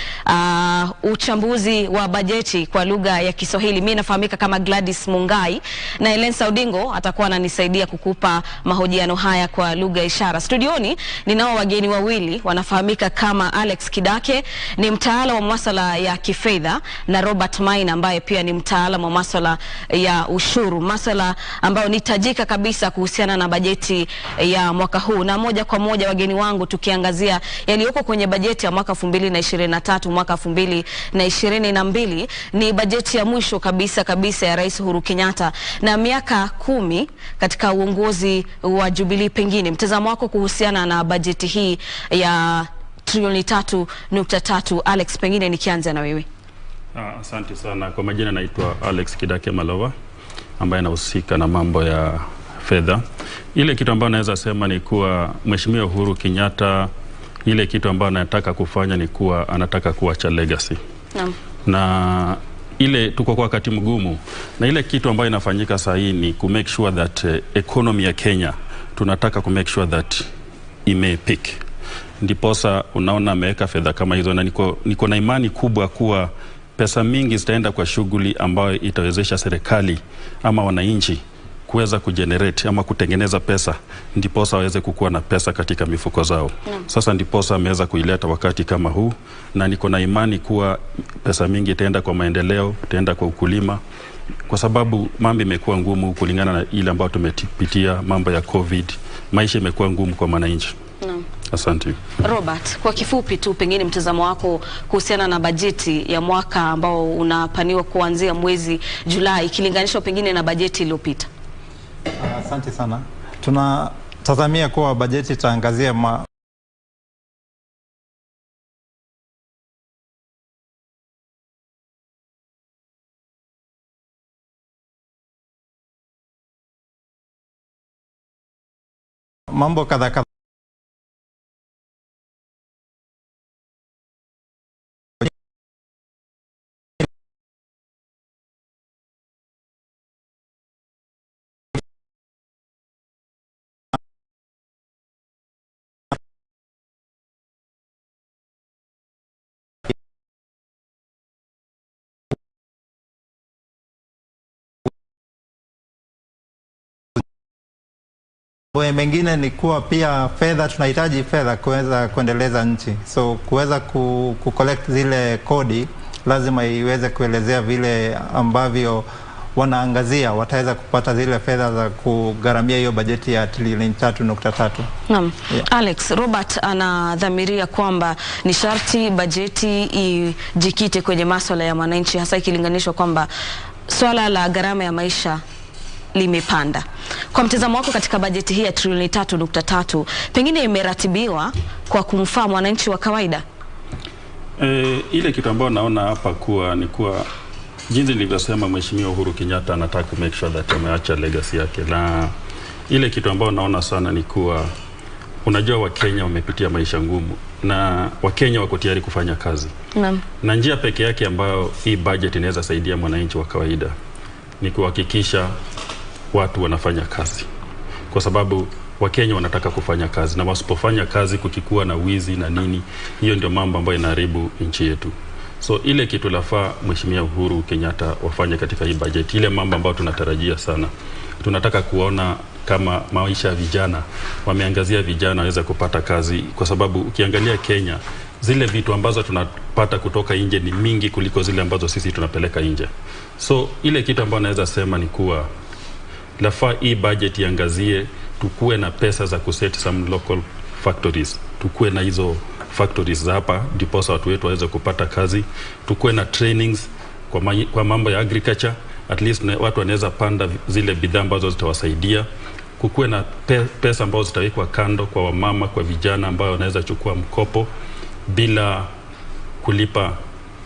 uchambuzi wa bajeti kwa lugha ya Kiswahili. Mimi nafahamika kama Gladys Mungai na Elensa Odingo atakuwa ananisaidia kukupa mahojiano haya kwa lugha ya ishara. Studioni ninao wageni wawili wanafahamika kama Alex Kidake, ni mtaalamu wa masuala ya kifedha, na Robert Maina ambaye pia ni mtaalamu wa masuala ya ushuru, masuala ambayo ni tajika kabisa kuhusiana na bajeti ya mwaka huu. Na moja kwa moja wageni wangu tukiangazia yaliyoko kwenye bajeti ya mwaka 2023 mwaka 2022, ni bajeti ya mwisho kabisa ya Rais Uhuru Kenyatta na miaka 10 katika uongozi wa Jubilee. Pengine mtazamo wako kuhusiana na bajeti hii ya trilioni 3.3. Alex, pengine nikianza na wewe. Asante sana. Kwa majina naitwa Alex Kidake Malova, ambaye anahusika na mambo ya fedha. Ile kitu ambayo naweza sema ni kuwa Mheshimiwa Uhuru Kenyatta, ile kitu ambayo anataka kufanya ni kuwa anataka kuacha legacy. Na ile tuko kwa wakati mgumu, na ile kitu ambayo inafanyika sasa hii ni ku make sure that economy ya Kenya, tunataka ku make sure that imepick. Ndiposa unaona ameweka fedha kama hizo, na niko na imani kubwa kuwa pesa mingi zitaenda kwa shughuli ambayo itawezesha serikali ama wananchi kuweza kugenerate ama kutengeneza pesa, ndiposa waweze kukuwa na pesa katika mifuko zao. Sasa ndiposa ameweza kuileta wakati kama huu, na niko na imani kuwa pesa mingi itaenda kwa maendeleo, itaenda kwa ukulima, kwa sababu mambo imekuwa ngumu kulingana na ile ambayo tumepitia, mambo ya COVID, maisha imekuwa ngumu kwa wananchi. Asante. Robert, kwa kifupi tu pengine mtazamo wako kuhusiana na bajeti ya mwaka ambao unapaniwa kuanzia mwezi Julai ikilinganishwa pengine na bajeti iliyopita. Asante sana. Tunatazamia kuwa bajeti itaangazia mambo kadhaa. Mengine ni kuwa pia fedha, tunahitaji fedha kuweza kuendeleza nchi. So kuweza collect zile kodi lazima iweze kuelezea vile ambavyo wanaangazia wataweza kupata zile fedha za kugharamia hiyo bajeti ya trilioni 3.3. Naam. Yeah. Alex, Robert anadhamiria kwamba ni sharti bajeti ijikite kwenye masuala ya wananchi, hasa ikilinganishwa kwamba swala la gharama ya maisha limepanda. Kwa mtazamo wako katika bajeti hii ya trilioni 3.3, pengine imeratibiwa kwa kumfaa mwananchi wa kawaida? Ile kitu ambayo naona hapa ni kuwa jinsi nilivyosema, Mheshimiwa Uhuru Kenyatta anataka make sure that ameacha legacy yake, na ile kitu ambayo naona sana ni kuwa unajua Wakenya wamepitia maisha ngumu na Wakenya wako tayari kufanya kazi. Na njia pekee yake ambayo hii budget inaweza saidia mwananchi wa kawaida ni kuhakikisha watu wanafanya kazi, kwa sababu Wakenya wanataka kufanya kazi, na wasipofanya kazi kukikuwa na wizi na nini, hiyo ndio mambo ambayo inaharibu nchi yetu. So ile kitu lafaa Mheshimiwa Uhuru Kenyatta wafanye katika hii budget, ile mambo ambayo tunatarajia sana. Tunataka kuona kama maisha ya vijana, wameangazia vijana waweza kupata kazi, kwa sababu ukiangalia Kenya, zile vitu ambazo tunapata kutoka nje ni mingi kuliko zile ambazo sisi tunapeleka nje. So ile kitu ambayo naweza sema ni kuwa lafaa hii budget iangazie, tukue na pesa za kuset some local factories, tukue na hizo factories za hapa ndiposa watu wetu waweze kupata kazi, tukue na trainings kwa mambo ya agriculture, at least watu wanaweza panda zile bidhaa ambazo zitawasaidia, kukue na pesa ambazo zitawekwa kando kwa wamama, kwa vijana ambao wanaweza chukua mkopo bila kulipa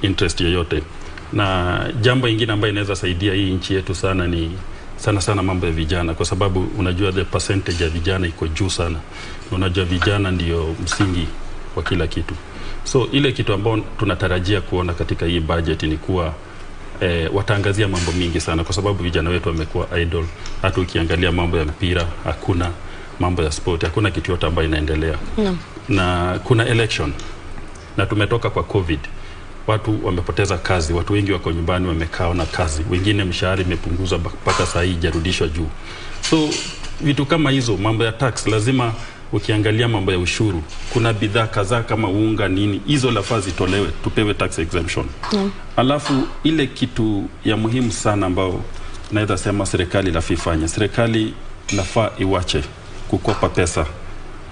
interest yoyote. Na jambo lingine ambayo inaweza saidia hii nchi yetu sana ni sana mambo ya vijana, kwa sababu unajua the percentage ya vijana iko juu sana. Unajua vijana ndio msingi wa kila kitu. So ile kitu ambayo tunatarajia kuona katika hii budget ni kuwa wataangazia mambo mingi sana, kwa sababu vijana wetu wamekuwa idle. Hata ukiangalia mambo ya mpira hakuna, mambo ya sport hakuna kitu yote ambayo inaendelea. Na kuna election na tumetoka kwa COVID. Watu wamepoteza kazi, watu wengi wako nyumbani wamekaa na kazi, wengine mshahara imepunguzwa mpaka saa hii jarudishwa juu. So vitu kama hizo, mambo ya tax, lazima ukiangalia mambo ya ushuru, kuna bidhaa kadhaa kama unga nini, hizo lafaa zitolewe, tupewe tax exemption. Alafu ile kitu ya muhimu sana ambao naweza sema serikali lafifanya, serikali lafaa iwache kukopa pesa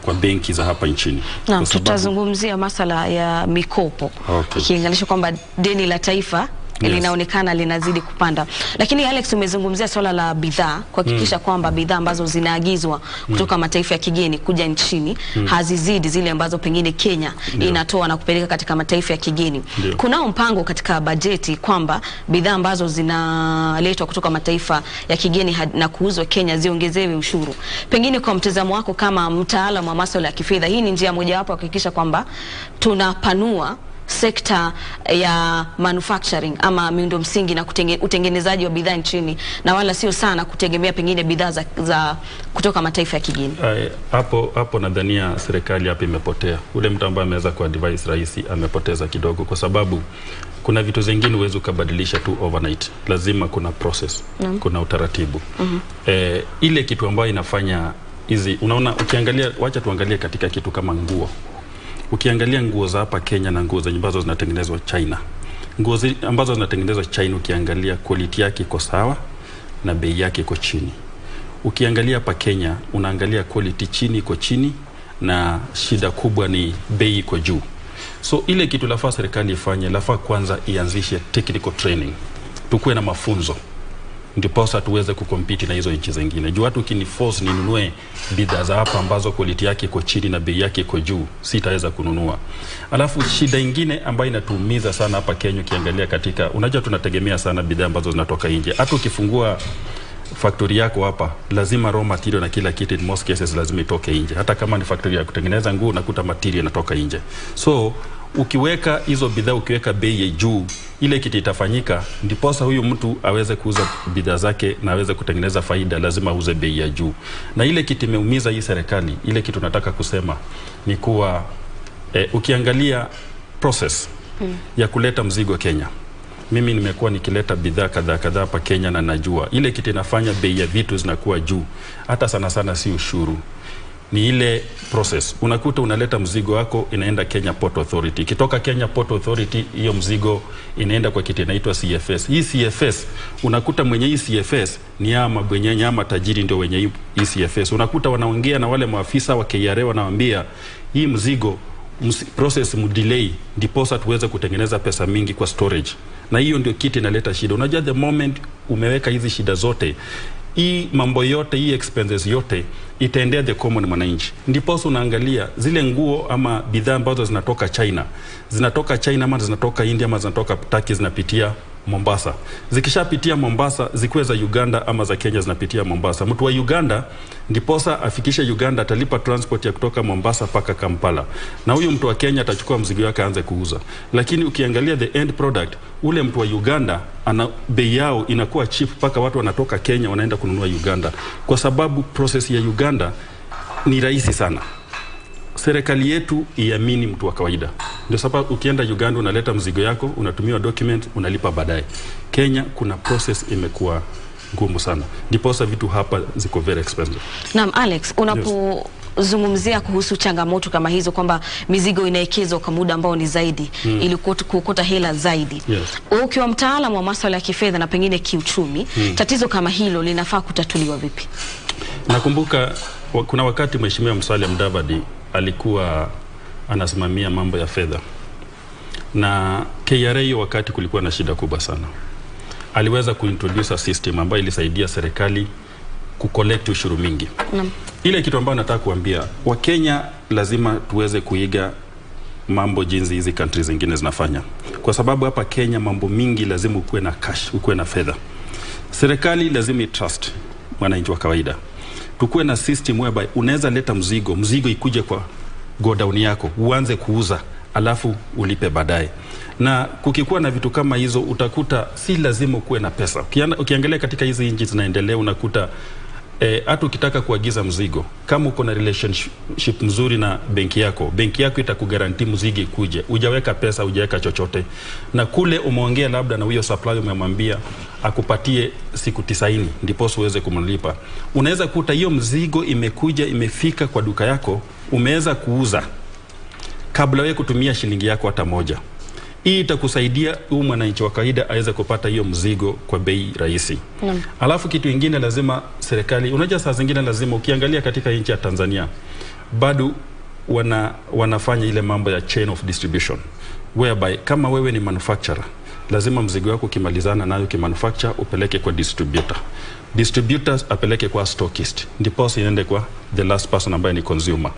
kwa benki za hapa nchini. Naam, tutazungumzia masala ya mikopo. Ikilinganishwa kwamba deni la taifa linaonekana linazidi kupanda. Lakini Alex, umezungumzia swala la bidhaa, kuhakikisha kwamba bidhaa ambazo zinaagizwa kutoka mataifa ya kigeni kuja nchini hazizidi zile ambazo pengine Kenya inatoa na kupeleka katika mataifa ya kigeni. Kunao mpango katika bajeti kwamba bidhaa ambazo zinaletwa kutoka mataifa ya kigeni na kuuzwa Kenya ziongezewe ushuru. Pengine kwa mtazamo wako kama mtaalamu wa masuala ya kifedha, hii ni njia mojawapo kuhakikisha kwamba tunapanua sekta ya manufacturing ama miundo msingi na utengenezaji wa bidhaa nchini, na wala sio sana kutegemea pengine bidhaa za kutoka mataifa ya kigeni? Hapo nadhania serikali hapa imepotea. Ule mtu ambaye ameweza kuadvise rais amepoteza kidogo, kwa sababu kuna vitu zingine uwezo kubadilisha tu overnight. Lazima kuna process, kuna utaratibu. Ile kitu ambayo inafanya hizi, unaona, ukiangalia, wacha tuangalie katika kitu kama nguo. Ukiangalia nguo za hapa Kenya na nguo ambazo zinatengenezwa China. Nguo ambazo zinatengenezwa China, ukiangalia quality yake iko sawa na bei yake iko chini. Ukiangalia hapa Kenya, unaangalia quality chini iko chini na shida kubwa ni bei iko juu. So ile kitu lafaa serikali ifanye, lafaa kwanza ianzishe technical training. Tukue na mafunzo. Ndiposa tuweze kukompiti na hizo nchi zingine. Juu watu ukiniforce ninunue bidhaa za hapa ambazo quality yake iko chini na bei yake iko juu, sitaweza kununua. Alafu shida nyingine ambayo inatuumiza sana hapa Kenya, ukiangalia katika, unajua tunategemea sana bidhaa ambazo zinatoka nje. Hata ukifungua factory yako hapa, lazima raw material na kila kitu in most cases lazima itoke nje. Hata kama ni factory ya kutengeneza nguo, unakuta material inatoka nje. So ukiweka hizo bidhaa, ukiweka bei ya juu, ile kitu itafanyika, ndiposa huyu mtu aweze kuuza bidhaa zake na aweze kutengeneza faida, lazima auze bei ya juu. Na ile kitu imeumiza hii serikali. Ile kitu nataka kusema ni kuwa ukiangalia process ya kuleta mzigo Kenya. Mimi nimekuwa nikileta bidhaa kadhaa hapa Kenya na najua ile kitu inafanya bei ya vitu zinakuwa juu. Hata sana si ushuru, ni ile process. Unakuta unaleta mzigo wako, inaenda Kenya Port Authority. Kitoka Kenya Port Authority, hiyo mzigo inaenda kwa kitu inaitwa CFS. Hii CFS, unakuta mwenye hii CFS ni ama tajiri ndio wenye hii CFS. Unakuta wanaongea na wale maafisa wa KRA, wanawaambia hii mzigo process delay, ndiposa tuweze kutengeneza pesa mingi kwa storage. Na hiyo ndio kitu inaleta shida. Unajua the moment umeweka hizi shida zote, hii mambo yote, hii expenses yote itaendea the common mwananchi. Ndiposa unaangalia zile nguo ama bidhaa ambazo zinatoka China ama zinatoka India ama zinatoka Turkey, zinapitia Mombasa. Zikishapitia Mombasa, zikuwe za Uganda ama za Kenya, zinapitia Mombasa. Mtu wa Uganda ndiposa afikishe Uganda atalipa transport ya kutoka Mombasa paka Kampala. Na huyu mtu wa Kenya atachukua mzigo wake aanze kuuza. Lakini ukiangalia the end product, ule mtu wa Uganda ana bei yao inakuwa cheap paka watu wanatoka Kenya wanaenda kununua Uganda. Kwa sababu process ya Uganda ni rahisi sana. Serikali yetu iamini mtu wa kawaida. Ndio sababu ukienda Uganda unaleta mzigo yako, unatumia document, unalipa baadaye. Kenya kuna process imekuwa ngumu sana. Ndiposa vitu hapa ziko very expensive. Naam, Alex, unapozungumzia kuhusu changamoto kama hizo kwamba mizigo inaekezwa kwa muda ambao ni zaidi ili kuokota hela zaidi. Ukiwa mtaalamu wa masuala ya kifedha na pengine kiuchumi, tatizo kama hilo linafaa kutatuliwa vipi? Nakumbuka kuna wakati Mheshimiwa Musalia Mudavadi alikuwa anasimamia mambo ya fedha. Na KRA hiyo wakati kulikuwa na shida kubwa sana. Aliweza kuintroduce a system ambayo ilisaidia serikali kucollect ushuru mingi. Ile kitu ambayo nataka kuambia Wakenya, lazima tuweze kuiga mambo jinsi hizi countries zingine zinafanya. Kwa sababu hapa Kenya mambo mingi lazima ukuwe na cash, ukuwe na fedha. Serikali lazima trust mwananchi wa kawaida. Tukuwe na system whereby unaweza leta mzigo ikuje kwa godown yako, uanze kuuza, alafu ulipe baadaye. Na kukikuwa na vitu kama hizo, utakuta si lazima ukuwe na pesa. Ukiangalia katika hizi nchi zinaendelea, unakuta hata ukitaka kuagiza mzigo, kama uko na relationship mzuri na benki yako itakugaranti mzigo ikuje. Hujaweka pesa, hujaweka chochote. Na kule umeongea labda na huyo supplier, umemwambia akupatie siku 90 ndipo uweze kumlipa. Unaweza kuta hiyo mzigo imekuja, imefika kwa duka yako, umeweza kuuza kabla wewe kutumia shilingi yako hata moja. Hii itakusaidia huyu mwananchi wa kawaida aweze kupata hiyo mzigo kwa bei rahisi. Alafu kitu kingine lazima serikali, unajua saa zingine lazima ukiangalia katika nchi ya Tanzania bado wanafanya ile mambo ya chain of distribution, whereby kama wewe ni manufacturer lazima mzigo wako ukimalizana nayo kimanufacture upeleke kwa distributor. Distributors apeleke kwa stockist. Ndipo iende kwa the last person ambaye ni consumer.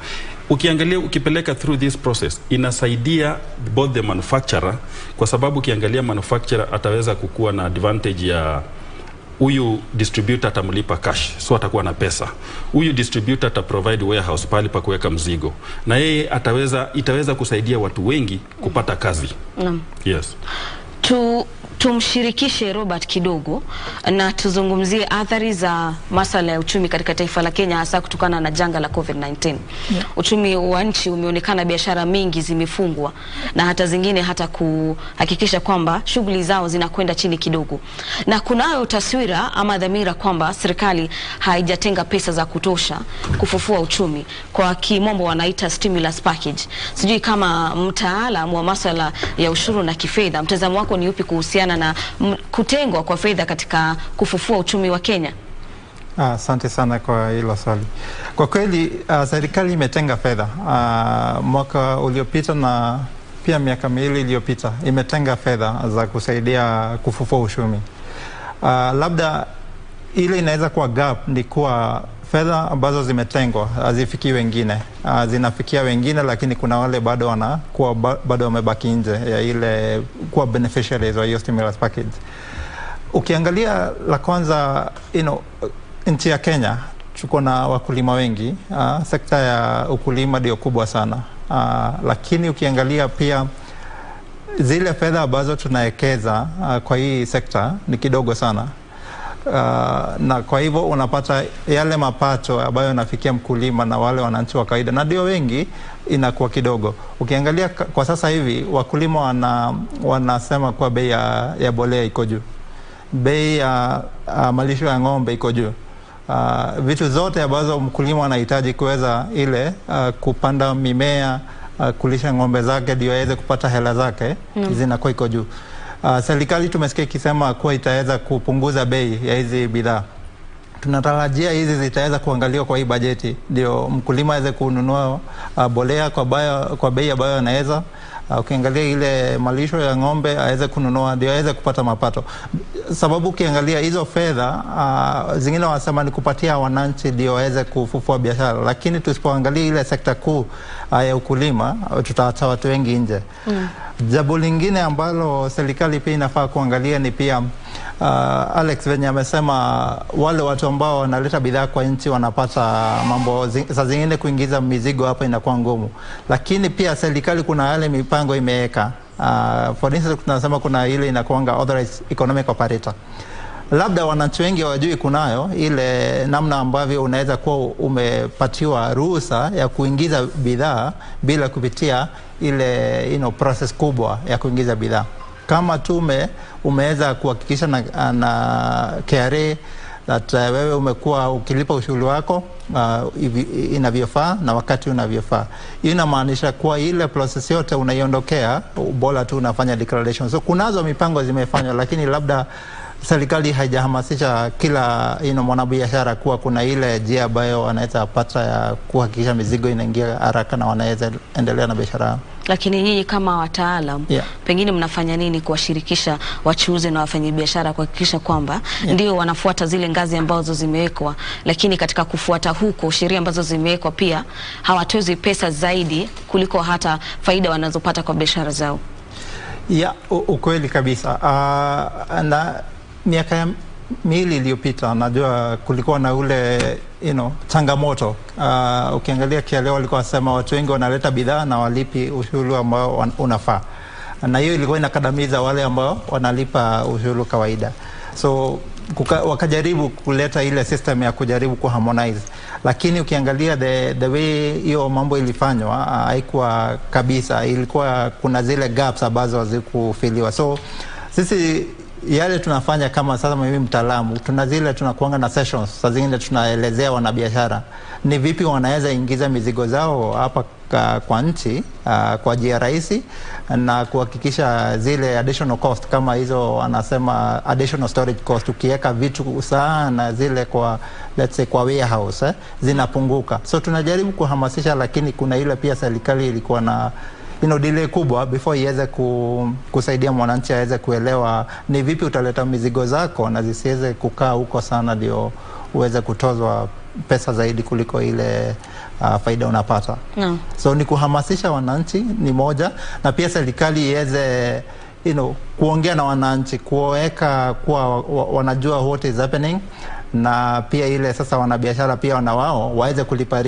Ukiangalia ukipeleka through this process inasaidia both the manufacturer, kwa sababu ukiangalia manufacturer ataweza kukua na advantage ya huyu distributor atamlipa cash, so atakuwa na pesa. Huyu distributor ataprovide warehouse pale pa kuweka mzigo. Na yeye itaweza kusaidia watu wengi kupata kazi. Yes. Tumshirikishe Robert kidogo na tuzungumzie athari za masuala ya uchumi katika taifa la Kenya, hasa kutokana na janga la COVID-19. Uchumi wa nchi umeonekana biashara mingi zimefungwa na hata zingine hata kuhakikisha kwamba shughuli zao zinakwenda chini kidogo. Na kunayo taswira ama dhamira kwamba serikali haijatenga pesa za kutosha kufufua uchumi. Kwa kimombo wanaita stimulus package. Sijui kama mtaalamu wa masuala ya ushuru na kifedha, mtazamo wako ni upi kuhusiana na kutengwa kwa fedha katika kufufua uchumi wa Kenya? Asante sana kwa hilo swali. Kwa kweli serikali imetenga fedha mwaka uliopita na pia miaka miwili iliyopita imetenga fedha za kusaidia kufufua uchumi. Labda ile inaweza kuwa gap ni kuwa fedha ambazo zimetengwa hazifiki wengine, zinafikia wengine, lakini kuna wale bado wamebaki nje ya ile kuwa beneficiaries wa hiyo stimulus package. Ukiangalia la kwanza, nchi ya Kenya tuko na wakulima wengi, sekta ya ukulima ndio kubwa sana, lakini ukiangalia pia zile fedha ambazo tunaekeza kwa hii sekta ni kidogo sana. Na kwa hivyo unapata yale mapato ambayo yanafikia mkulima na wale wananchi wa kawaida, na ndio wengi, inakuwa kidogo. Ukiangalia kwa sasa hivi wakulima wanasema kwa bei ya bolea iko juu, bei ya malisho ya ng'ombe iko juu. Vitu zote ambazo mkulima anahitaji kuweza ile kupanda mimea, kulisha ng'ombe zake ndio aweze kupata hela zake, zinakuwa iko juu. Serikali tumesikia ikisema kuwa itaweza kupunguza bei ya hizi bidhaa. Tunatarajia hizi zitaweza kuangaliwa kwa hii bajeti, ndio mkulima aweze kununua bolea kwa bei ambayo anaweza. Ukiangalia ile malisho ya ng'ombe aweze kununua, ndio aweze kupata mapato. Sababu ukiangalia hizo fedha zingine wanasema ni kupatia wananchi ndio waweze kufufua biashara, lakini tusipoangalia ile sekta kuu ya ukulima tutaacha watu wengi nje. Jambo lingine ambalo serikali pia inafaa kuangalia ni pia Alex venye amesema wale watu ambao wanaleta bidhaa kwa nchi wanapata mambo, saa zingine kuingiza mizigo hapa inakuwa ngumu, lakini pia serikali kuna yale mipango imeweka. For instance tunasema kuna ile inakuanga authorized economic operator. Labda wananchi wengi hawajui kunayo ile namna ambavyo unaweza kuwa umepatiwa ruhusa ya kuingiza bidhaa bila kupitia ile process kubwa ya kuingiza bidhaa. Kama tume umeweza kuhakikisha na KRA that wewe umekuwa ukilipa ushuru wako inavyofaa na wakati unavyofaa, hiyo inamaanisha kuwa ile process yote unaiondokea, bora tu unafanya declaration. So kunazo mipango zimefanywa, lakini labda serikali haijahamasisha kila mwanabiashara kuwa kuna ile njia ambayo wanaweza pata ya kuhakikisha mizigo inaingia haraka na wanaweza endelea na biashara yao. Lakini nyinyi kama wataalamu, pengine mnafanya nini kuwashirikisha wachuuzi na wafanyabiashara kuhakikisha kwamba ndio wanafuata zile ngazi ambazo zimewekwa, lakini katika kufuata huko sheria ambazo zimewekwa pia hawatozi pesa zaidi kuliko hata faida wanazopata kwa biashara zao? Ukweli kabisa. Na miaka miwili iliyopita najua kulikuwa na ule changamoto. Ukiangalia kialeo walikuwa wasema watu wengi wanaleta bidhaa na walipi ushuru ambao unafaa, na hiyo ilikuwa inakandamiza wale ambao wanalipa ushuru kawaida. So wakajaribu kuleta ile system ya kujaribu kuharmonize, lakini ukiangalia the way hiyo mambo ilifanywa haikuwa kabisa, ilikuwa kuna zile gaps ambazo hazikufiliwa. So sisi yale tunafanya kama sasa mimi mtaalamu, tunakuanga na sessions, saa zingine tunaelezea wanabiashara ni vipi wanaweza ingiza mizigo zao hapa kwa nchi kwa njia rahisi na kuhakikisha zile additional cost kama hizo wanasema additional storage cost, ukiweka vitu sana zile kwa let's say kwa warehouse zinapunguka. So tunajaribu kuhamasisha, lakini kuna ile pia serikali ilikuwa na delay kubwa before iweze kusaidia mwananchi aweze kuelewa ni vipi utaleta mizigo zako na zisiweze kukaa huko sana ndio uweze kutozwa pesa zaidi kuliko ile faida unapata. So ni kuhamasisha wananchi ni moja, na pia serikali iweze kuongea na wananchi, kuweka kuwa wanajua what is happening, na pia ile sasa wanabiashara pia na wao waweze kulipa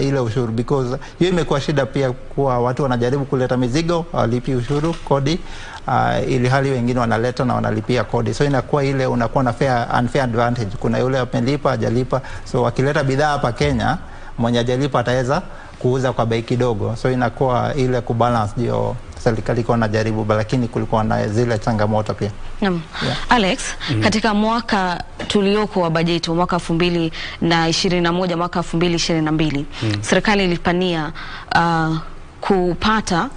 ile ushuru, because hiyo imekuwa shida pia kuwa watu wanajaribu kuleta mizigo walipi ushuru kodi, ili hali wengine wanaleta na wanalipia kodi, so inakuwa ile unakuwa na unfair advantage. Kuna yule amelipa hajalipa, so wakileta bidhaa hapa Kenya mwenye hajalipa ataweza kuuza kwa bei kidogo, so inakuwa ile kubalance ndio serikali iko najaribu, lakini kulikuwa na zile changamoto pia. Alex, katika mwaka tulioko wa bajeti wa mwaka 2021 mwaka 2022 serikali ilipania kupata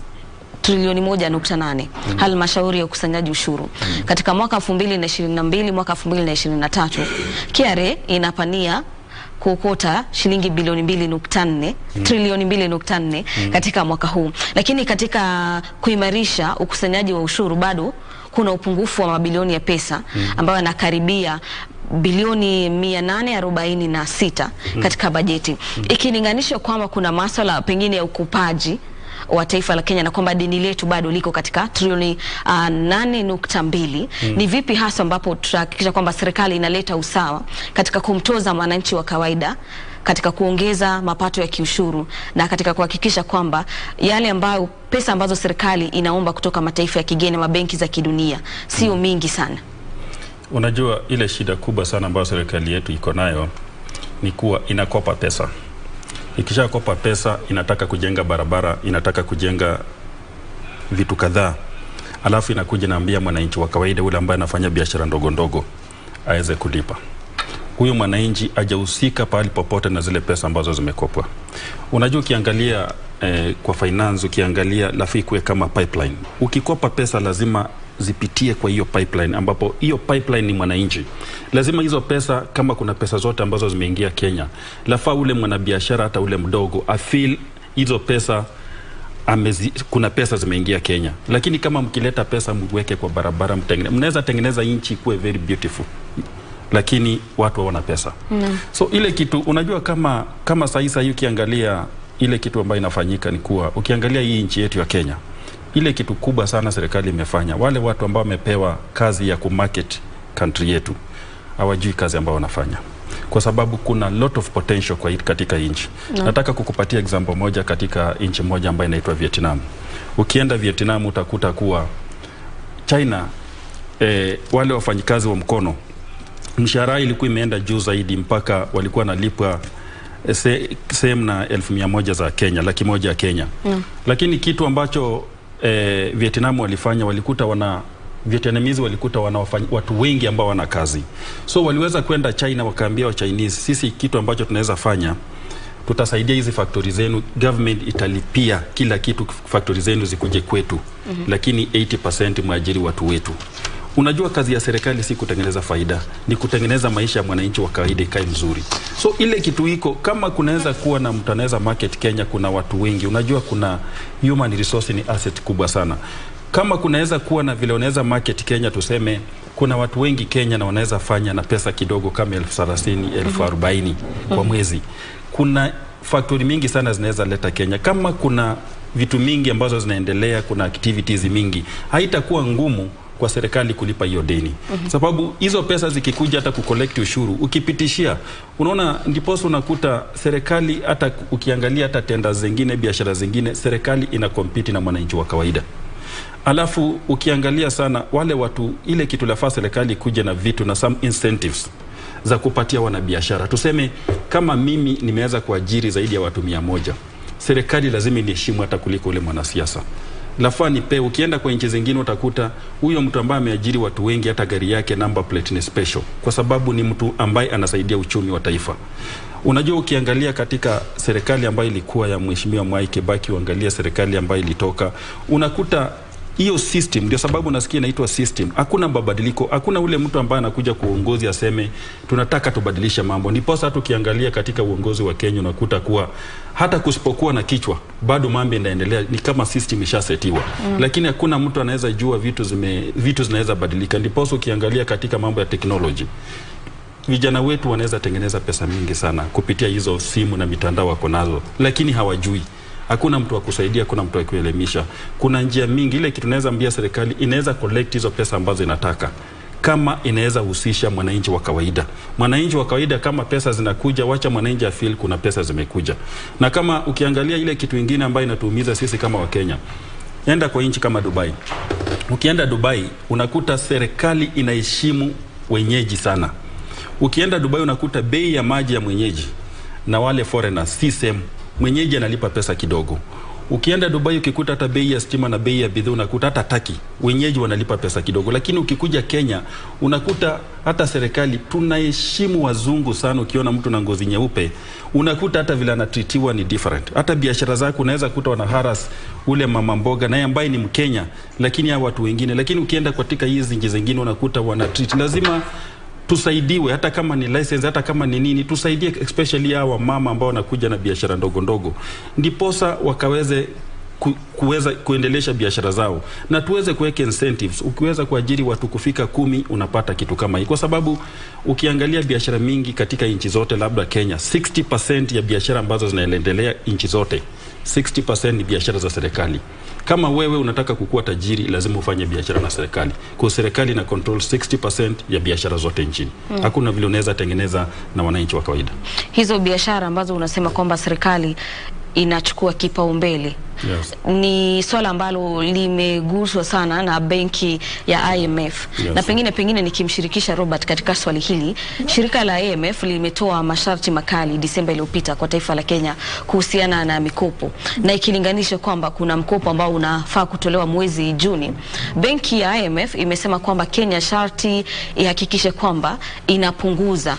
trilioni 1.8 halmashauri ya ukusanyaji ushuru. Katika mwaka 2022 mwaka 2023 KRA inapania kuokota shilingi bilioni 2.4 trilioni 2.4 katika mwaka huu, lakini katika kuimarisha ukusanyaji wa ushuru bado kuna upungufu wa mabilioni ya pesa ambayo yanakaribia bilioni 846 katika bajeti, ikilinganishwa kwamba kuna masuala pengine ya ukupaji wa taifa la Kenya na kwamba deni letu bado liko katika trilioni 8.2. Ni vipi hasa ambapo tutahakikisha kwamba serikali inaleta usawa katika kumtoza mwananchi wa kawaida, katika kuongeza mapato ya kiushuru, na katika kuhakikisha kwamba yale ambayo pesa ambazo serikali inaomba kutoka mataifa ya kigeni, mabenki za kidunia sio mingi sana? Unajua ile shida kubwa sana ambayo serikali yetu iko nayo ni kuwa inakopa pesa. Ikisha kopa pesa inataka kujenga barabara, inataka kujenga vitu kadhaa, alafu inakuja naambia mwananchi wa kawaida ule ambaye anafanya biashara ndogo ndogo aweze kulipa. Huyo mwananchi hajahusika pahali popote na zile pesa ambazo zimekopwa. Unajua ukiangalia kwa finance, ukiangalia lafikwe kama pipeline. Ukikopa pesa lazima zipitie kwa hiyo pipeline, ambapo hiyo pipeline ni mwananchi. Lazima hizo pesa, kama kuna pesa zote ambazo zimeingia Kenya, lafaa ule mwanabiashara hata ule mdogo afeel hizo pesa kuna pesa zimeingia Kenya. Lakini kama mkileta pesa mweke kwa barabara, mnaweza tengeneza nchi kuwe very beautiful, lakini watu hawana pesa. So ile kitu unajua kama sasa ukiangalia ile kitu ambayo inafanyika ni kuwa ukiangalia hii nchi yetu ya Kenya, ile kitu kubwa sana serikali imefanya, wale watu ambao wamepewa kazi ya kumarket country yetu hawajui kazi ambao wanafanya, kwa sababu kuna lot of potential katika nchi. Nataka kukupatia example moja katika nchi moja ambayo inaitwa Vietnam. Ukienda Vietnam utakuta kuwa China wale wafanyikazi wa mkono mshahara ilikuwa imeenda juu zaidi, mpaka walikuwa nalipwa same na 1,100 za Kenya, 100,000 ya Kenya. Lakini kitu ambacho Vietnam walifanya, walikuta Vietnamese walikuta watu wengi ambao wana kazi. So waliweza kwenda China wakaambia wa Chinese, sisi kitu ambacho tunaweza fanya, tutasaidia hizi factory zenu, government italipia kila kitu, factory zenu zikuje kwetu, lakini 80% mwajiri watu wetu. Unajua kazi ya serikali si kutengeneza faida, ni kutengeneza maisha ya mwananchi wa kawaida ikae mzuri. So ile kitu iko, kama kunaweza kuwa na mtu anaweza market Kenya, kuna watu wengi. Unajua kuna human resource ni asset kubwa sana. Kama kunaweza kuwa na vile unaweza market Kenya, tuseme kuna watu wengi Kenya na wanaweza fanya na pesa kidogo kama 30,000, 40,000 kwa mwezi. Kuna factory mingi sana zinaweza leta Kenya. Kama kuna vitu mingi ambazo zinaendelea, kuna activities mingi, haitakuwa ngumu kwa serikali kulipa hiyo deni. Sababu hizo pesa zikikuja hata kucollect ushuru, ukipitishia, unaona ndiposa unakuta serikali, hata ukiangalia hata tenda zingine, biashara zingine, serikali ina compete na mwananchi wa kawaida. Alafu ukiangalia sana wale watu, ile kitu la serikali kuja na vitu na some incentives za kupatia wanabiashara. Tuseme kama mimi nimeweza kuajiri zaidi ya watu 100, serikali lazima iniheshimu hata kuliko ule mwanasiasa. Lafaa nipe. Ukienda kwa nchi zingine utakuta huyo mtu ambaye ameajiri watu wengi, hata gari yake number plate ni special, kwa sababu ni mtu ambaye anasaidia uchumi wa taifa. Unajua ukiangalia katika serikali ambayo ilikuwa ya Mheshimiwa Mwai Kibaki, uangalia serikali ambayo ilitoka, unakuta hiyo system, ndio sababu nasikia inaitwa system. Hakuna mabadiliko, hakuna ule mtu ambaye anakuja kwa uongozi aseme tunataka tubadilishe mambo. Ndipo sasa tukiangalia katika uongozi wa Kenya unakuta kuwa hata kusipokuwa na kichwa bado mambo yanaendelea, ni kama system ishasetiwa. Lakini hakuna mtu anaweza jua vitu zinaweza badilika. Ndipo ukiangalia katika mambo ya technology, vijana wetu wanaweza tengeneza pesa mingi sana kupitia hizo simu na mitandao wako nazo, lakini hawajui. Hakuna mtu wa kusaidia, hakuna mtu wa kuelimisha. Kuna njia mingi, ile kitu tunaweza ambia serikali inaweza collect hizo pesa ambazo inataka, kama inaweza husisha mwananchi wa kawaida. Mwananchi wa kawaida kama pesa zinakuja, wacha mwananchi afeel kuna pesa zimekuja. Na kama ukiangalia ile kitu kingine ambayo inatuumiza sisi kama wa Kenya, enda kwa nchi kama Dubai. Ukienda Dubai unakuta serikali inaheshimu wenyeji sana. Ukienda Dubai unakuta bei ya maji ya mwenyeji na wale foreigners si same. Mwenyeji analipa pesa kidogo. Ukienda Dubai ukikuta hata bei ya stima na bei ya bidhaa unakuta hata taki wenyeji wanalipa pesa kidogo. Lakini ukikuja Kenya unakuta hata serikali tunaheshimu wazungu sana. Ukiona mtu na ngozi nyeupe unakuta hata vile anatritiwa ni different. Hata biashara zako unaweza kuta wana harass ule mama mboga naye ambaye ni Mkenya, lakini hao watu wengine. Lakini ukienda katika hizi nchi zingine unakuta wana treat. Lazima tusaidiwe, hata kama ni license, hata kama ni nini, tusaidie especially hawa mama ambao wanakuja na biashara ndogo ndogo, ndiposa wakaweze kuweza kuendelesha biashara zao, na tuweze kuweka incentives. Ukiweza kuajiri watu kufika 10 unapata kitu kama hii, kwa sababu ukiangalia biashara mingi katika nchi zote, labda Kenya 60% ya biashara ambazo zinaendelea nchi zote 60% ni biashara za serikali. Kama wewe unataka kukua tajiri, lazima ufanye biashara na serikali. Kwa serikali na control 60% ya biashara zote nchini. Hakuna vile unaweza tengeneza na wananchi wa kawaida. Hizo biashara ambazo unasema kwamba serikali inachukua kipaumbele, yes, ni swala ambalo limeguswa sana na benki ya IMF. Yes. Na pengine nikimshirikisha Robert katika swali hili, shirika la IMF limetoa masharti makali Disemba iliyopita kwa taifa la Kenya kuhusiana na mikopo, na ikilinganisha kwamba kuna mkopo ambao unafaa kutolewa mwezi Juni. Benki ya IMF imesema kwamba Kenya sharti ihakikishe kwamba inapunguza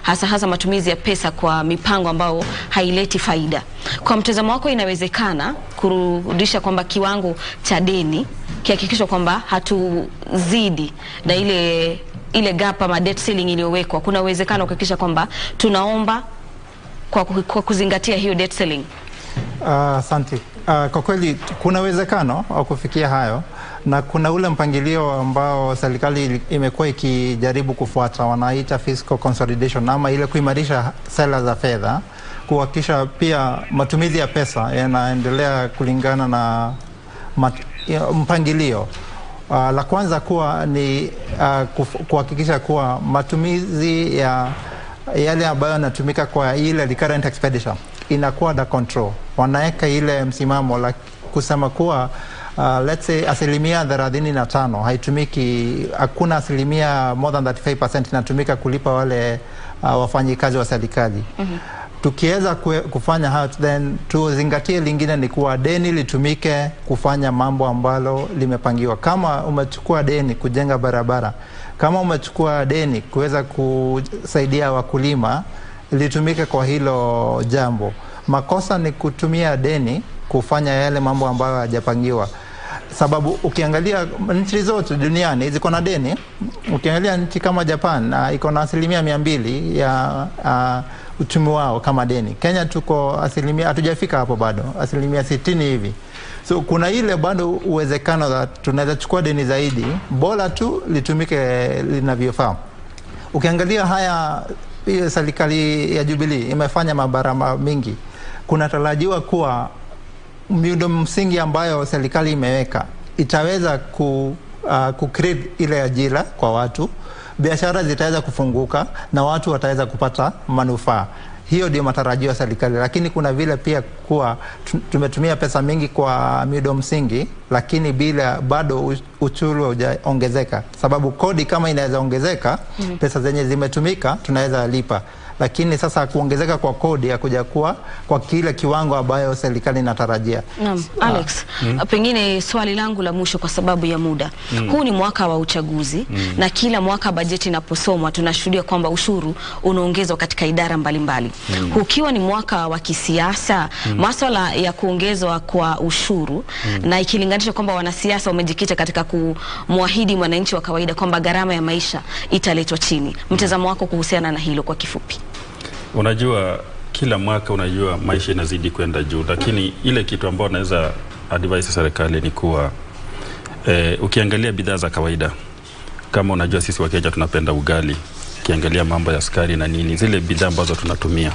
hasa matumizi ya pesa kwa mipango ambao haileti faida. Kwa mtazamo wako, inawezekana kurudisha kwamba kiwango cha deni kihakikishwa kwamba hatuzidi na ile gap ama debt ceiling iliyowekwa? Kuna uwezekano kuhakikisha kwamba tunaomba kwa kuzingatia hiyo debt ceiling? Asante. Kwa kweli kuna uwezekano wa kufikia hayo, na kuna ule mpangilio ambao serikali imekuwa ikijaribu kufuata, wanaita fiscal consolidation, ama ile kuimarisha sera za fedha, kuhakikisha pia matumizi ya pesa yanaendelea kulingana na mpangilio. La kwanza kuwa ni kuhakikisha kuwa matumizi ya yale ambayo yanatumika kwa ile recurrent expenditure inakuwa under control. Wanaweka ile msimamo la kusema kuwa let's say 35% haitumiki, hakuna asilimia more than 35% inatumika kulipa wale wafanyikazi wa serikali. Tukiweza kufanya hayo, then tuzingatie lingine ni kuwa deni litumike kufanya mambo ambalo limepangiwa. Kama umechukua deni kujenga barabara, kama umechukua deni kuweza kusaidia wakulima, litumike kwa hilo jambo. Makosa ni kutumia deni kufanya yale mambo ambayo hayajapangiwa. Sababu ukiangalia nchi zote duniani ziko na deni. Ukiangalia nchi kama Japan iko na 200% ya uchumi wao kama deni. Kenya tuko asilimia, hatujafika hapo bado, 60% hivi. So kuna ile bado uwezekano that tunaweza chukua deni zaidi, bora tu litumike linavyofaa. Ukiangalia haya, serikali ya Jubilee imefanya mabarabara mingi. Kuna tarajiwa kuwa miundo msingi ambayo serikali imeweka itaweza create ile ajira kwa watu, biashara zitaweza kufunguka na watu wataweza kupata manufaa. Hiyo ndio matarajio ya serikali. Lakini kuna vile pia kuwa tumetumia pesa mingi kwa miundo msingi, lakini bila bado uchuru haujaongezeka. Sababu kodi kama inaweza ongezeka, pesa zenye zimetumika tunaweza lipa. lakini sasa kuongezeka kwa kodi hakuja kuwa kwa kile kiwango ambayo serikali inatarajia. Naam, Alex, pengine swali langu la mwisho kwa sababu ya muda. Huu ni mwaka wa uchaguzi na kila mwaka bajeti inaposomwa tunashuhudia kwamba ushuru unaongezwa katika idara mbalimbali. Ukiwa ni mwaka wa kisiasa, masuala ya kuongezwa kwa ushuru na ikilinganishwa kwamba wanasiasa wamejikita katika kumwahidi mwananchi wa kawaida kwamba gharama ya maisha italetwa chini. Mtazamo wako kuhusiana na hilo kwa kifupi? Unajua kila mwaka unajua maisha inazidi kwenda juu, lakini ile kitu ambayo naweza advise serikali ni kuwa ukiangalia bidhaa za kawaida, kama unajua sisi wa Kenya tunapenda ugali, ukiangalia mambo ya sukari na nini, zile bidhaa ambazo tunatumia,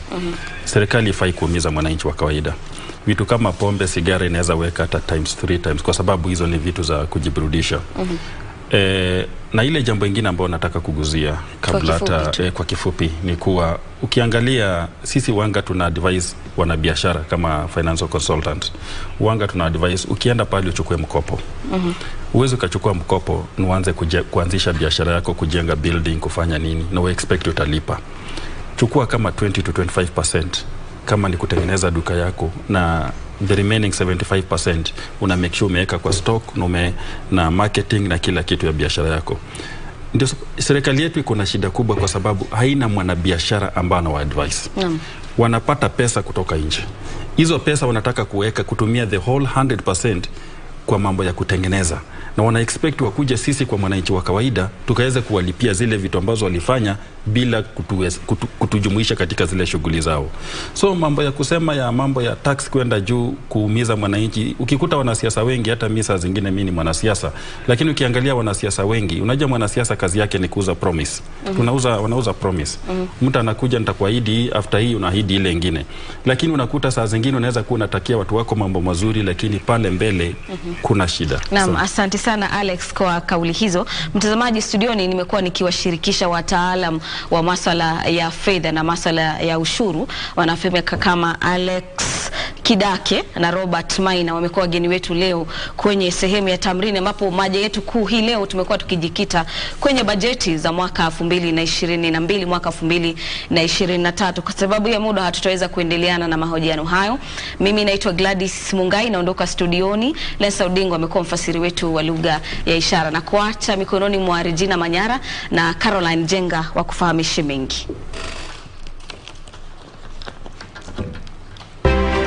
serikali ifai kuumiza mwananchi wa kawaida. Vitu kama pombe, sigara inaweza weka hata ×3 times kwa sababu hizo ni vitu za kujiburudisha. Na ile jambo lingine ambalo nataka kuguzia kabla hata kwa kifupi ni kuwa ukiangalia sisi wanga tuna advise wanabiashara kama financial consultant. Wanga tuna advise ukienda pale uchukue mkopo. Uweze ukachukua mkopo na uanze kuanzisha biashara yako, kujenga building, kufanya nini na we expect utalipa. Chukua kama 20 to 25% kama ni kutengeneza duka yako, na the remaining 75% una make sure umeweka kwa stock na marketing na kila kitu ya biashara yako. Ndio serikali yetu iko na shida kubwa kwa sababu haina mwanabiashara ambaye ana advice. Wanapata pesa kutoka nje. Hizo pesa wanataka kutumia the whole 100% kwa mambo ya kutengeneza, na wana expect wakuje sisi kwa mwananchi wa kawaida tukaweze kuwalipia zile vitu ambazo walifanya bila kutujumuisha katika zile shughuli zao. So mambo ya kusema ya mambo ya tax kwenda juu kuumiza mwananchi, ukikuta wanasiasa wengi, hata mimi saa zingine mimi ni mwanasiasa, lakini ukiangalia wanasiasa wengi, unajua mwanasiasa kazi yake ni kuuza promise. Wanauza promise. Mtu anakuja nitakuahidi, after hii unaahidi ile nyingine. Lakini unakuta saa zingine unaweza kuwa unatakia watu wako mambo mazuri, lakini pale mbele kuna shida. Naam, asante sana Alex kwa kauli hizo. Mtazamaji, studioni nimekuwa nikiwashirikisha wataalam wa masuala ya fedha na masuala ya ushuru, wanafahamika kama Alex Kidake na Robert Maina. Wamekuwa wageni wetu leo kwenye sehemu ya Tamrini, ambapo maja yetu kuu hii leo tumekuwa tukijikita kwenye bajeti za mwaka 2022 mwaka 2023. Kwa sababu ya muda hatutaweza kuendeleana na mahojiano hayo. Mimi naitwa Gladys Mungai, naondoka studioni. Lensa Odinga amekuwa mfasiri wetu wa lugha ya ishara, na kuacha mikononi mwa Regina Manyara na Caroline Jenga wa kufahamisha mengi.